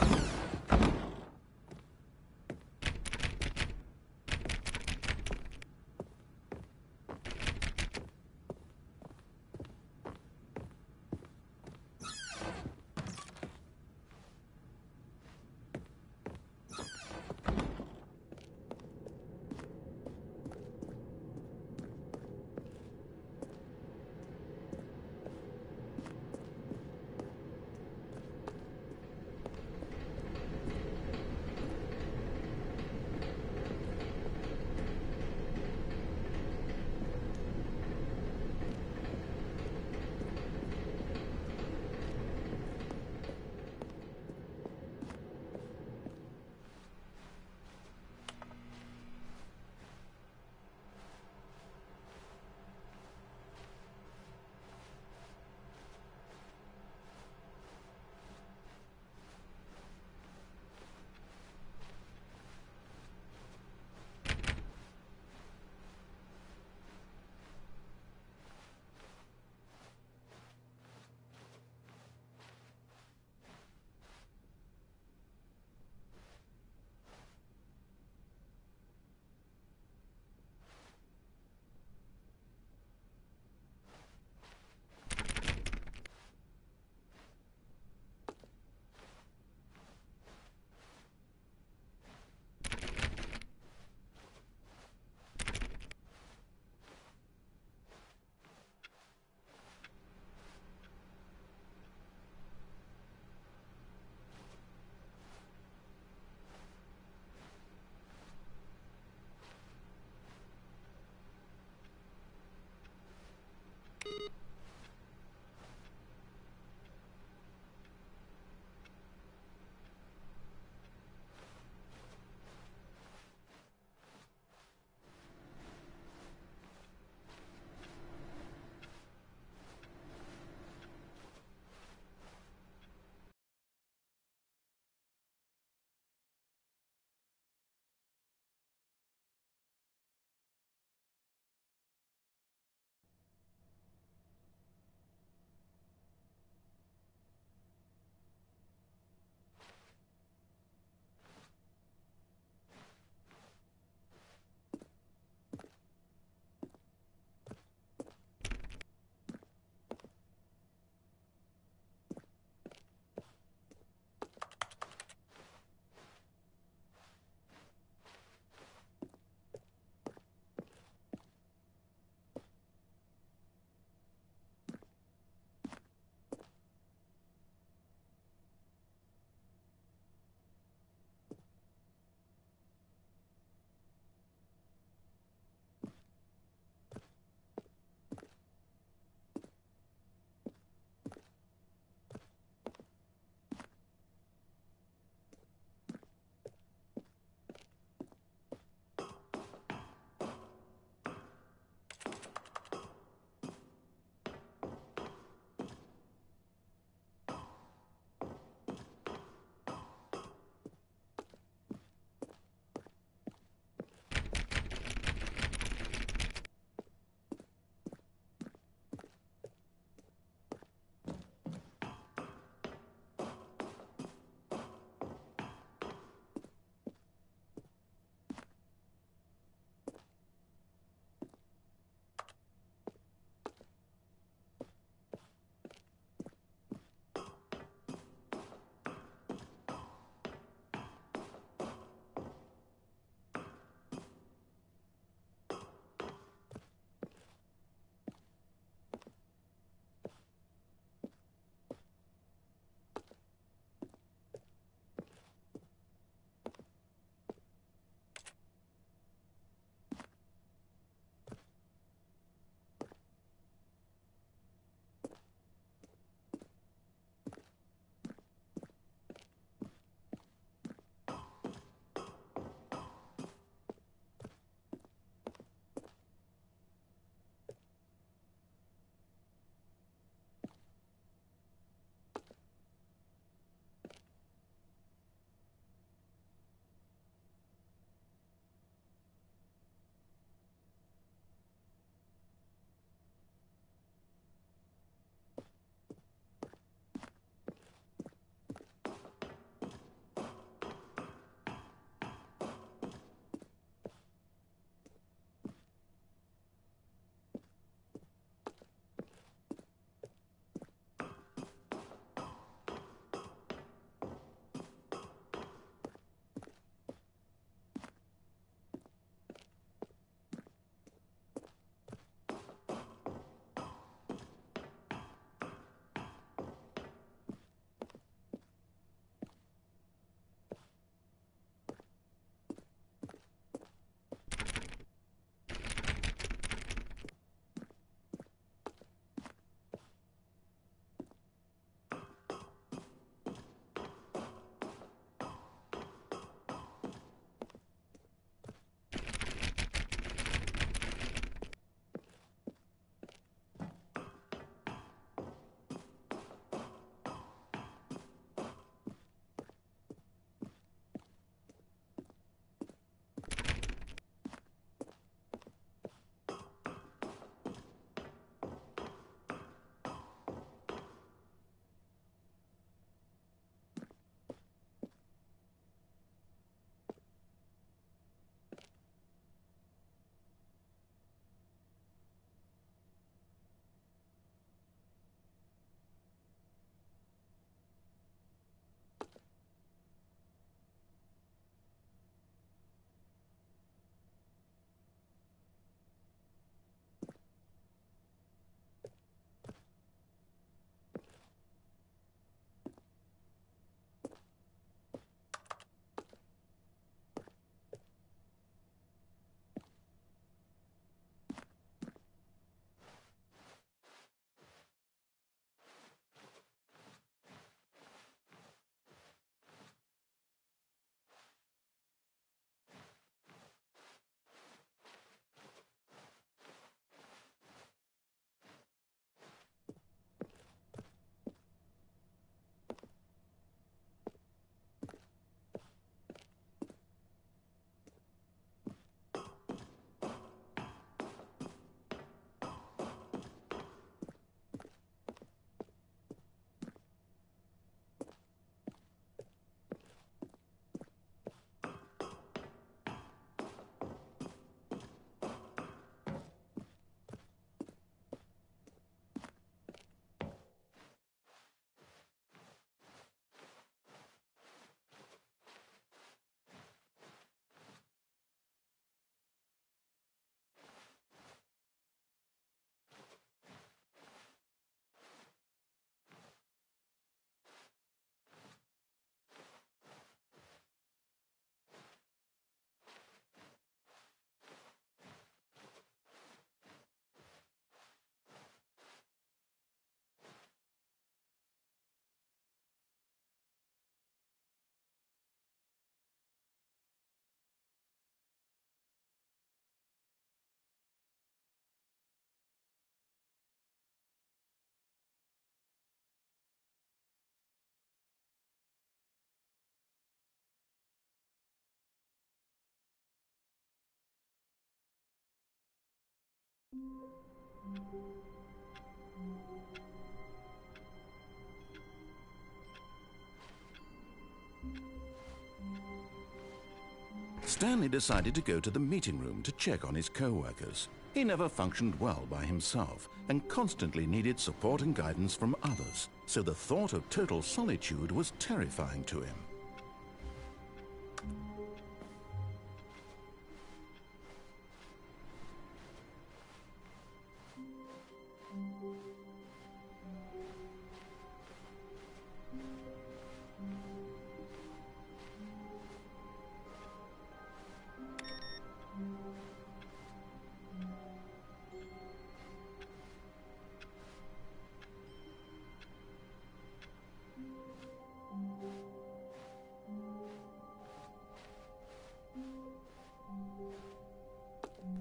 Stanley decided to go to the meeting room to check on his co-workers. He never functioned well by himself and constantly needed support and guidance from others, so the thought of total solitude was terrifying to him.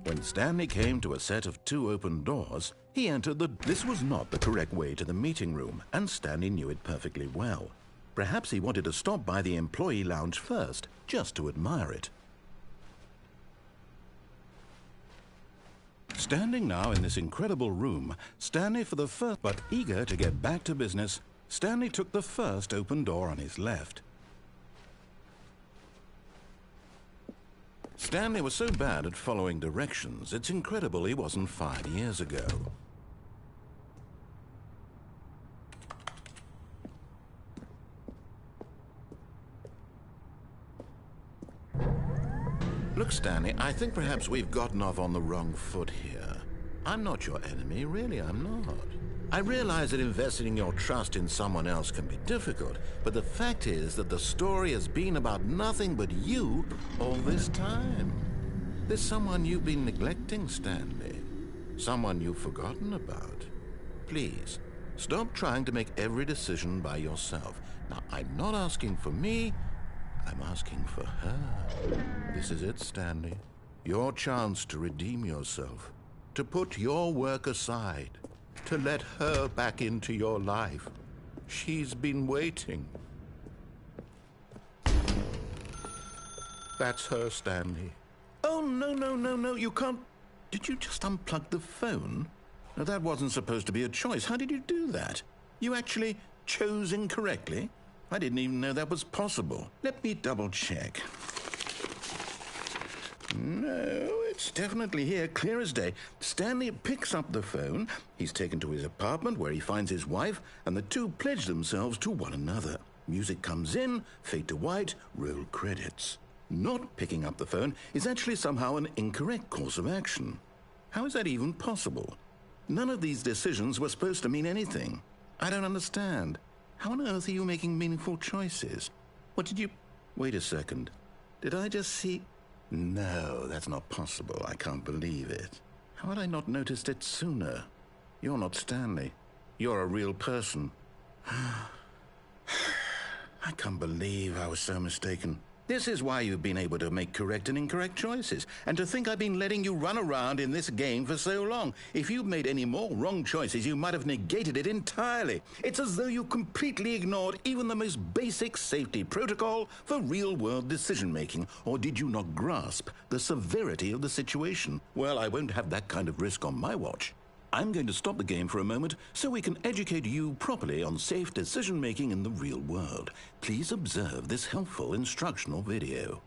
When Stanley came to a set of 2 open doors, he entered the... This was not the correct way to the meeting room, and Stanley knew it perfectly well. Perhaps he wanted to stop by the employee lounge first, just to admire it. Standing now in this incredible room, Stanley for the first... But eager to get back to business, Stanley took the first open door on his left. Stanley was so bad at following directions, it's incredible he wasn't 5 years ago. Look, Stanley, I think perhaps we've gotten off on the wrong foot here. I'm not your enemy, really, I'm not. I realize that investing your trust in someone else can be difficult, but the fact is that the story has been about nothing but you all this time. There's someone you've been neglecting, Stanley. Someone you've forgotten about. Please, stop trying to make every decision by yourself. Now, I'm not asking for me, I'm asking for her. This is it, Stanley. Your chance to redeem yourself, to put your work aside, to let her back into your life. She's been waiting. That's her, Stanley. Oh, no, you can't... Did you just unplug the phone? No, that wasn't supposed to be a choice. How did you do that? You actually chose incorrectly? I didn't even know that was possible. Let me double check. No, it's definitely here, clear as day. Stanley picks up the phone. He's taken to his apartment where he finds his wife, and the two pledge themselves to one another. Music comes in, fade to white, roll credits. Not picking up the phone is actually somehow an incorrect course of action. How is that even possible? None of these decisions were supposed to mean anything. I don't understand. How on earth are you making meaningful choices? What did you... Wait a second. Did I just see... No, that's not possible. I can't believe it. How had I not noticed it sooner? You're not Stanley. You're a real person. I can't believe I was so mistaken. This is why you've been able to make correct and incorrect choices. And to think I've been letting you run around in this game for so long. If you'd made any more wrong choices, you might have negated it entirely. It's as though you completely ignored even the most basic safety protocol for real-world decision-making. Or did you not grasp the severity of the situation? Well, I won't have that kind of risk on my watch. I'm going to stop the game for a moment so we can educate you properly on safe decision-making in the real world. Please observe this helpful instructional video.